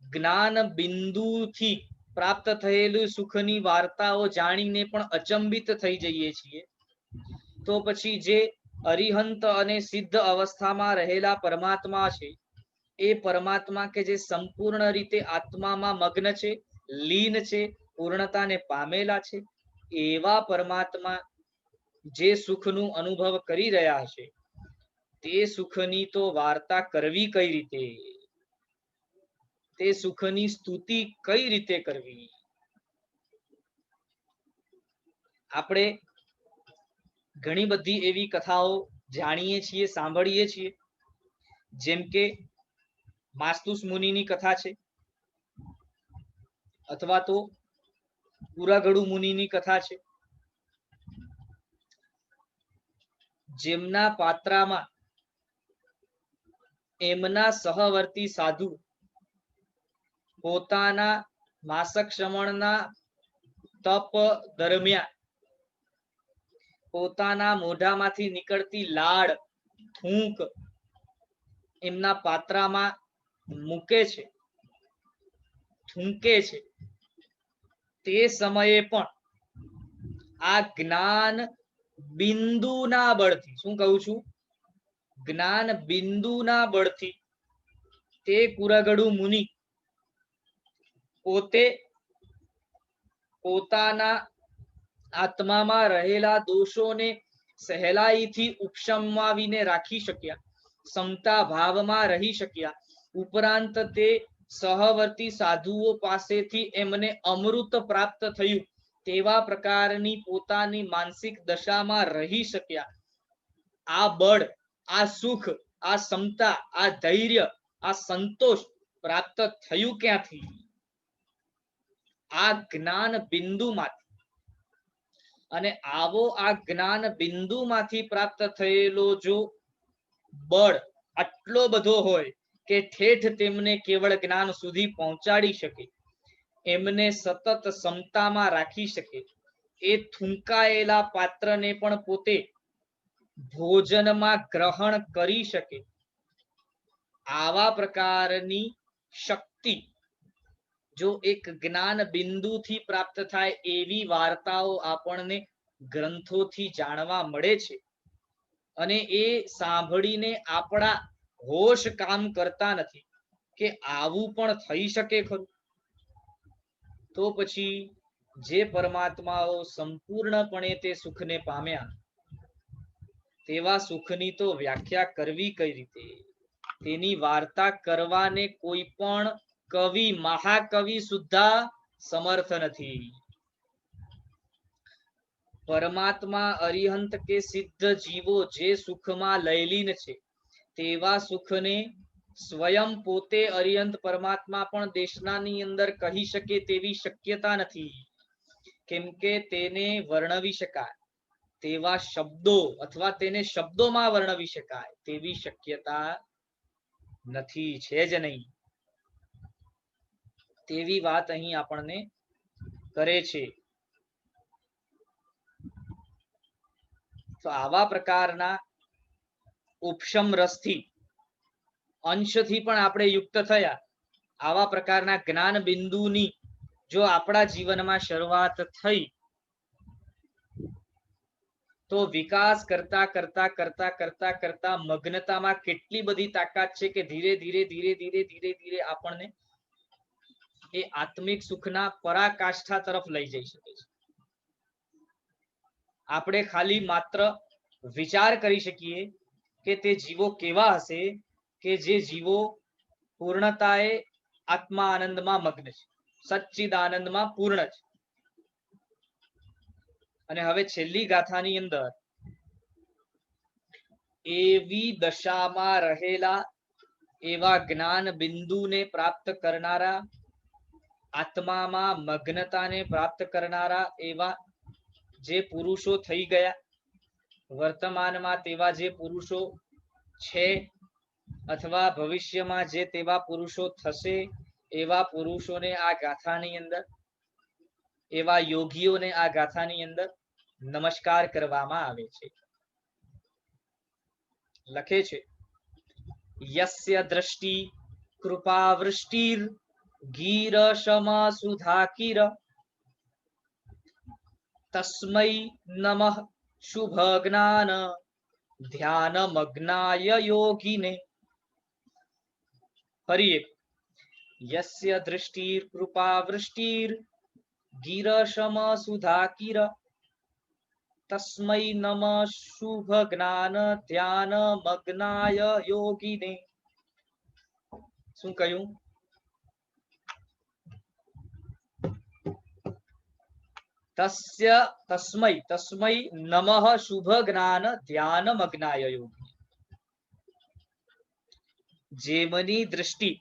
જ્ઞાન બિંદુથી પ્રાપ્ત થયેલું સુખની વાર્તાઓ જાણીને પણ અચંબિત થઈ જઈએ છીએ, તો પછી જે અરિહંત અને સિદ્ધ અવસ્થામાં રહેલા પરમાત્મા છે, એ પરમાત્મા કે જે સંપૂર્ણ રીતે આત્મામાં મગ્ન છે, લીન છે, પૂર્ણતાને પામેલા છે, એવા પરમાત્મા જે સુખનું અનુભવ કરી રહ્યા છે, તે સુખની તો વાર્તા કરવી કઈ રીતે, તે સુખની સ્તુતિ કઈ રીતે કરવી. આપણે ઘણી બધી એવી કથાઓ જાણીએ છીએ, સાંભળીએ છીએ, જેમ કે માસ્તુસ મુનિની કથા છે, અથવા તો પુરાગડુ મુનિની કથા છે, જેમના પાત્રામાં એમના સહવર્તી સાધુ પોતાના માસક શ્રમણના તપ દરમિયાન પોતાના મોઢામાંથી નીકળતી લાળ થૂંક એમના પાત્રામાં મૂકે છે, થૂંકે છે, તે સમયે પણ આ જ્ઞાન બિંદુના બળથી, શું કહું છું, જ્ઞાન બિંદુના બળથી તે કુરગડુ મુનિ પોતે પોતાના આત્મામાં રહેલા દોષોને સહેલાઈથી ઉપશમાવીને રાખી શક્યા, સમતા ભાવમાં રહી શક્યા. ઉપરાંત તે સહવર્તી સાધુઓ પાસેથી એમને અમૃત પ્રાપ્ત થયું તેવા પ્રકારની પોતાની માનસિક દશામાં રહી શક્યા. આ બળ, આ સુખ, આ સમતા, આ ધૈર્ય, આ સંતોષ પ્રાપ્ત થયું ક્યાંથી? આ જ્ઞાન બિંદુમાંથી. અને આવો આ જ્ઞાન બિંદુમાંથી પ્રાપ્ત થયેલો જો બળ આટલો બધો હોય કે ઠેઠ તેમને કેવળ જ્ઞાન સુધી પહોંચાડી શકે, એમને સતત સમતામાં રાખી શકે, એ થૂંકાયેલા પાત્રને પણ પોતે ભોજનમાં ગ્રહણ કરી શકે, આવા પ્રકારની શક્તિ જો એક જ્ઞાન બિંદુથી પ્રાપ્ત થાય, એવી વાર્તાઓ આપણને ગ્રંથોથી જાણવા મળે છે. અને એ સાંભળીને આપણા હોશ કામ કરતા નથી કે આવું પણ થઈ શકે ખરું. તો પછી જે પરમાત્માઓ સંપૂર્ણપણે તે સુખને પામ્યા, તેવા સુખની તો વ્યાખ્યા કરવી કઈ રીતે, તેની વાર્તા કરવાને કોઈ પણ કવિ, મહાકવિ સુદ્ધા સમર્થ નથી. પરમાત્મા અરિહંત કે સિદ્ધ જીવો જે સુખમાં લયલીન છે, તેવા સુખને સ્વયં પોતે અરિહંત પરમાત્મા પણ દેશનાની અંદર કહી શકે તેવી શક્યતા નથી. કેમ કે તેને વર્ણવી શકાય તેવા શબ્દો અથવા તેને શબ્દોમાં વર્ણવી શકાય તેવી શક્યતા નથી, છે જ નહીં. તેવી વાત અહીં આપણને કરે છે. તો આવા પ્રકારના ઉપશમ રસથી, અંશથી પણ આપણે યુક્ત થયા, આવા પ્રકારના જ્ઞાન બિંદુની જો આપણા જીવનમાં શરૂઆત થઈ તો વિકાસ કરતા કરતા કરતા કરતા કરતા મગ્નતામાં કેટલી બધી તાકાત છે કે ધીરે ધીરે ધીરે ધીરે ધીરે ધીરે આપણને એ આત્મિક સુખના પરાકાષ્ઠા તરફ લઈ જઈ શકે છે. આપણે ખાલી માત્ર વિચાર કરી શકીએ કે તે જીવો કેવા હશે કે જે જીવો પૂર્ણતાએ આત્મા આનંદમાં મગ્ન છે, સચ્ચિદાનંદમાં પૂર્ણ છે. અને હવે છેલ્લી ગાથાની અંદર એવી દશામાં રહેલા એવા જ્ઞાન બિંદુને પ્રાપ્ત કરનારા, આત્મામાં મગ્નતાને પ્રાપ્ત કરનારા એવા જે પુરુષો થઈ ગયા, વર્તમાનમાં તેવા જે પુરુષો છે અથવા ભવિષ્યમાં જે તેવા પુરુષો થશે, એવા પુરુષોને આ ગાથાની અંદર, એવા યોગીઓને આ ગાથાની અંદર નમસ્કાર કરવામાં આવે છે. લખે છે યસ્ય દ્રષ્ટિ કૃપા વૃષ્ટિર ગીર શમ સુધાકીર તસ્મૈ નમઃ શુભ જ્ઞાન ધ્યાન મગ્નાય યોગીને. ફરી એક, યસ્ય દૃષ્ટિર કૃપા વૃષ્ટિર ગીર શમ સુધાકીર તસ્મૈ નમઃ શુભ જ્ઞાન ધ્યાન મગ્નાય યોગીને. શું કહ્યું? તસ્મૈ નમઃ શુભ જ્ઞાન ધ્યાન મગ્નાય યોગી. જેમની દૃષ્ટિ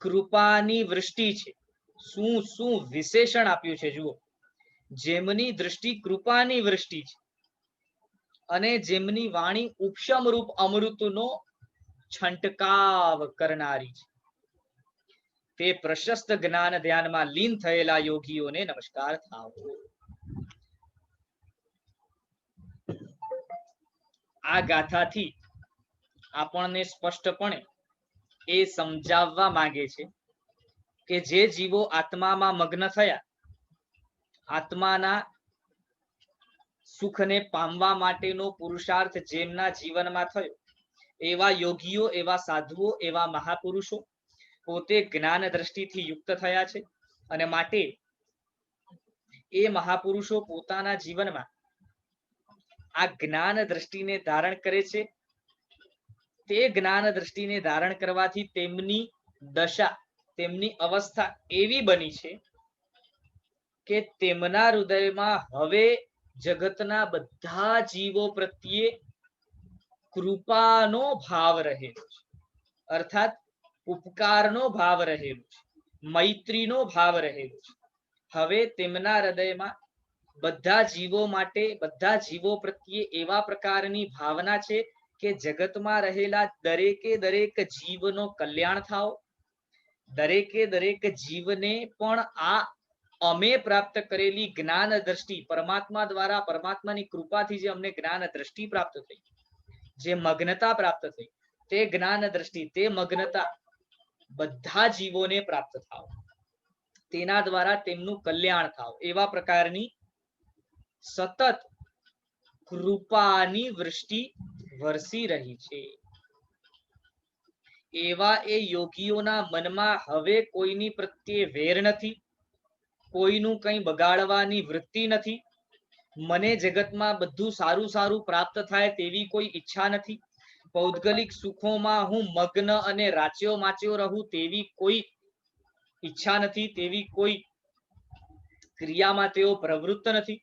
કૃપાની વૃષ્ટિ છે. શું શું વિશેષણ આપ્યું છે જુઓ. જેમની દૃષ્ટિ કૃપાની વૃષ્ટિ છે અને જેમની વાણી ઉપશમ રૂપ અમૃતનો છંટકાવ કરનારી છે, તે પ્રશસ્ત જ્ઞાન ધ્યાનમાં લીન થયેલા યોગીઓને નમસ્કાર થાવ. આ ગાથાથી આપણને સ્પષ્ટપણે એ સમજાવવા માંગે છે કે જે જીવો આત્મામાં મગ્ન થયા, આત્માના સુખને પામવા માટેનો પુરુષાર્થ જેમના જીવનમાં થયો, એવા યોગીઓ, એવા સાધુઓ, એવા મહાપુરુષો પોતે જ્ઞાન દ્રષ્ટિથી યુક્ત થયા છે અને માટે એ મહાપુરુષો પોતાના જીવનમાં આ જ્ઞાન દ્રષ્ટિને ધારણ કરે છે. તે જ્ઞાન દ્રષ્ટિને ધારણ કરવાથી તેમની દશા, તેમની અવસ્થા એવી બની છે કે તેમના હૃદયમાં હવે જગતના બધા જીવો પ્રત્યે કૃપાનો ભાવ રહેલો છે, અર્થાત ઉપકારનો ભાવ રહેલો છે, મૈત્રીનો ભાવ રહેલો છે. હવે તેમના હૃદયમાં બધા જીવો માટે, બધા જીવો પ્રત્યે એવા પ્રકારની ભાવના છે કે જગતમાં રહેલા દરેકે દરેક જીવનો કલ્યાણ થાવ, દરેકે દરેક જીવને પણ આ અમે પ્રાપ્ત કરેલી જ્ઞાન દ્રષ્ટિ, પરમાત્મા દ્વારા, પરમાત્માની કૃપાથી જે અમને જ્ઞાન દ્રષ્ટિ પ્રાપ્ત થઈ, જે મગ્નતા પ્રાપ્ત થઈ, તે જ્ઞાન દ્રષ્ટિ, તે મગ્નતા બધા જીવોને પ્રાપ્ત થાવ, તેના દ્વારા તેમનું કલ્યાણ થાવ, એવા પ્રકારની સતત કૃપાની વૃષ્ટિ વરસી રહી છે. એવા એ યોગીઓના મનમાં હવે કોઈની પ્રત્યે વેર નથી, કોઈનું કંઈ બગાડવાની વૃત્તિ નથી, મને જગતમાં બધું સારું સારું પ્રાપ્ત થાય તેવી કોઈ ઈચ્છા નથી, પૌદ્ગલિક સુખોમાં હું મગ્ન અને રાચ્યો માચ્યો રહું તેવી કોઈ ઈચ્છા નથી, તેવી કોઈ ક્રિયામાં તેઓ પ્રવૃત્ત નથી.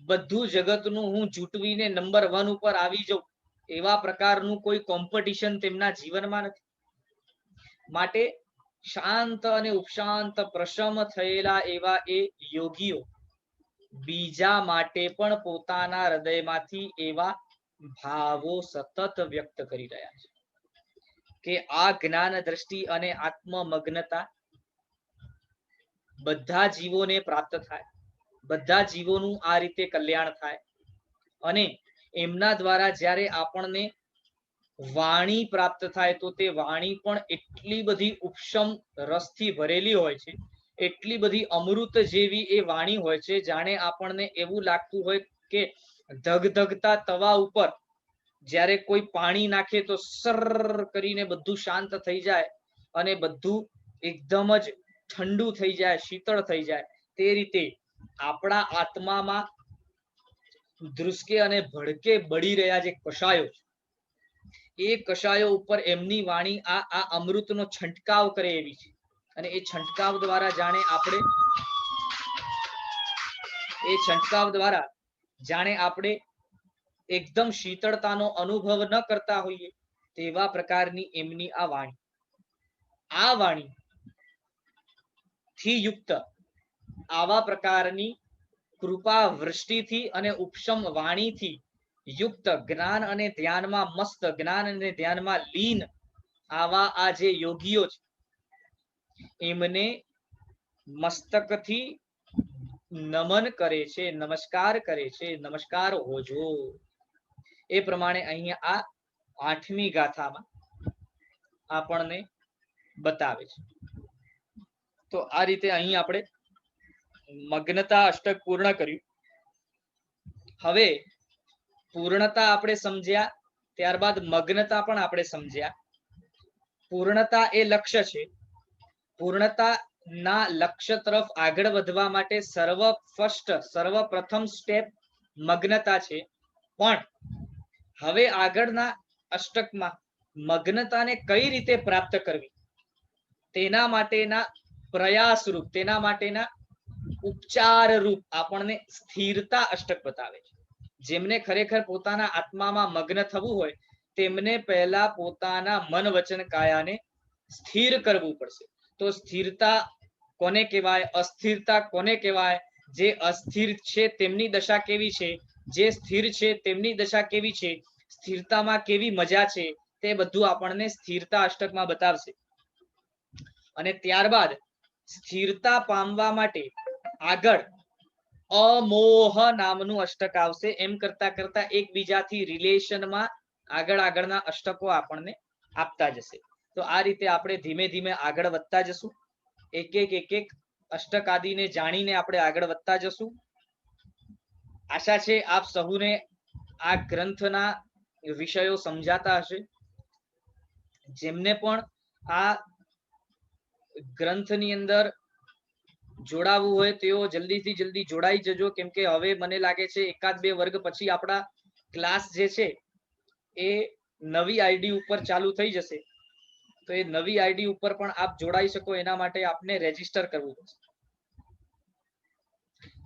બધું જગતનું હું જૂટવીને નંબર 1 ઉપર આવી જાઉં એવા પ્રકારનું કોઈ કોમ્પિટિશન તેમના જીવનમાં નથી. માટે શાંત અને ઉપશાંત પ્રશમ થયેલા એવા એ યોગીઓ બીજા માટે પણ પોતાના હૃદયમાંથી એવા ભાવો સતત વ્યક્ત કરી રહ્યા છે કે આ જ્ઞાન દ્રષ્ટિ અને આત્મમગ્નતા બધા જીવોને પ્રાપ્ત થાય, બધા જીવોનું આ રીતે કલ્યાણ થાય અને એમના દ્વારા જ્યારે આપણને વાણી પ્રાપ્ત થાય તો તે વાણી પણ એટલી બધી ઉપશમ રસથી ભરેલી હોય છે, એટલી બધી અમૃત જેવી એ વાણી હોય છે, જાણે આપણને એવું લાગતું હોય કે ધગધગતા તવા ઉપર જ્યારે કોઈ પાણી નાખે તો સર કરીને બધું શાંત થઈ જાય અને બધું એકદમ જ ઠંડુ થઈ જાય, શીતળ થઈ જાય. તે રીતે આપણા આત્મામાં ધ્રુસકે અને ભડકે બળી રહ્યા જે કષાયો છે, એ કષાયો ઉપર એમની વાણી આ અમૃતનો છંટકાવ કરે એવી છે. અને એ છંટકાવ દ્વારા જાણે આપણે એકદમ શીતળતાનો અનુભવ ન કરતા હોઈએ તેવા પ્રકારની એમની આ વાણી થી યુક્ત આવા પ્રકારની કૃપા વૃષ્ટિથી અને ઉપશમ વાણીથી યુક્ત જ્ઞાન અને ધ્યાનમાં મસ્ત, જ્ઞાન અને ધ્યાનમાં લીન આવા આ જે યોગીઓ છે, એમને મસ્તકથી નમન કરે છે, નમસ્કાર કરે છે. નમસ્કાર હોજો. એ પ્રમાણે અહીંયા આ 8મી ગાથામાં આપણને બતાવે છે. તો આ રીતે અહીં આપણે મગ્નતા અષ્ટક પૂર્ણ કર્યું. હવે પૂર્ણતા આપણે સમજ્યા, ત્યારબાદ મગ્નતા પણ આપણે સમજ્યા. પૂર્ણતા એ લક્ષ્ય છે. પૂર્ણતાના લક્ષ્ય તરફ આગળ વધવા માટે સર્વપ્રથમ સ્ટેપ મગ્નતા છે. પણ હવે આગળના અષ્ટકમાં મગ્નતાને કઈ રીતે પ્રાપ્ત કરવી તેના માટેના પ્રયાસ રૂપ, તેના માટેના ઉપચાર રૂપ આપણને સ્થિરતા અષ્ટક બતાવે છે. જેમને ખરેખર પોતાના આત્મામાં મગ્ન થવું હોય તેમને પહેલા પોતાના મન વચન કાયાને સ્થિર કરવું પડશે. તો સ્થિરતા કોને કહેવાય, અસ્થિરતા કોને કહેવાય? જે અસ્થિર છે તેમની દશા કેવી છે, જે સ્થિર છે તેમની દશા કેવી છે, સ્થિરતામાં કેવી મજા છે, તે બધું આપણને સ્થિરતા અષ્ટકમાં બતાવશે. અને ત્યારબાદ સ્થિરતા પામવા માટે આગળ અમોહ નામનું અષ્ટક આવશે. એમ કરતા કરતા એકબીજાથી રિલેશનમાં આગળના અષ્ટકો આપણને આપતા જશે. તો આ રીતે આપણે ધીમે ધીમે આગળ વધતા જશું. એક એક અષ્ટક આદિને જાણીને આપણે આગળ વધતા જશું. આશા છે આપ સહુને આ ગ્રંથના વિષયો સમજાતા હશે. જેમને પણ આ ગ્રંથની અંદર જોડાવવું હોય તેઓ જલ્દીથી જલ્દી જોડાઈ જજો. કેમ કે હવે મને લાગે છે 1-2 વર્ગ પછી આપણા ક્લાસ જે છે એ નવી આઈડી ઉપર ચાલુ થઈ જશે. તો એ નવી આઈડી ઉપર પણ આપ જોડાઈ શકો એના માટે આપને રેજીસ્ટર કરવું પડશે.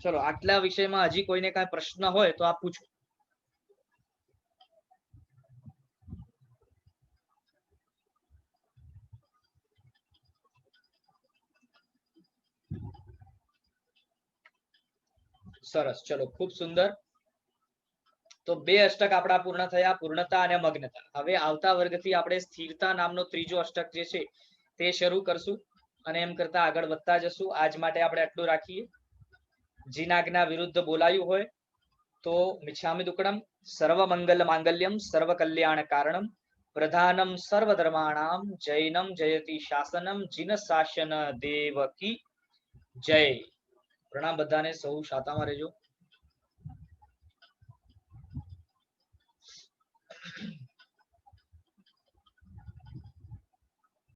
ચલો, આટલા વિષયમાં હજી કોઈને કાંઈ પ્રશ્ન હોય તો આપ પૂછો. સરસ, ચલો, ખૂબ સુંદર. તો 2 અષ્ટક આપણા પૂર્ણ થયા, પૂર્ણતા અને મગ્નતા. હવે આવતા વર્ગથી આપણે સ્થિરતા નામનો ત્રીજો અષ્ટક જે છે તે શરૂ કરશું અને એમ કરતા આગળ વધતા જશું. આજ માટે આપણે આટલું રાખીએ. જીનાજ્ઞા વિરુદ્ધ બોલાયું હોય તો મિચ્છામિ દુક્કડમ. સર્વ મંગલ માંગલ્યમ સર્વ કલ્યાણ કારણમ પ્રધાનમ સર્વધર્માણામ જૈનમ જયતિ શાસનમ જીન શાસન દેવ કી જય. પ્રણામ બધાને. સૌ શાતામાં રહેજો.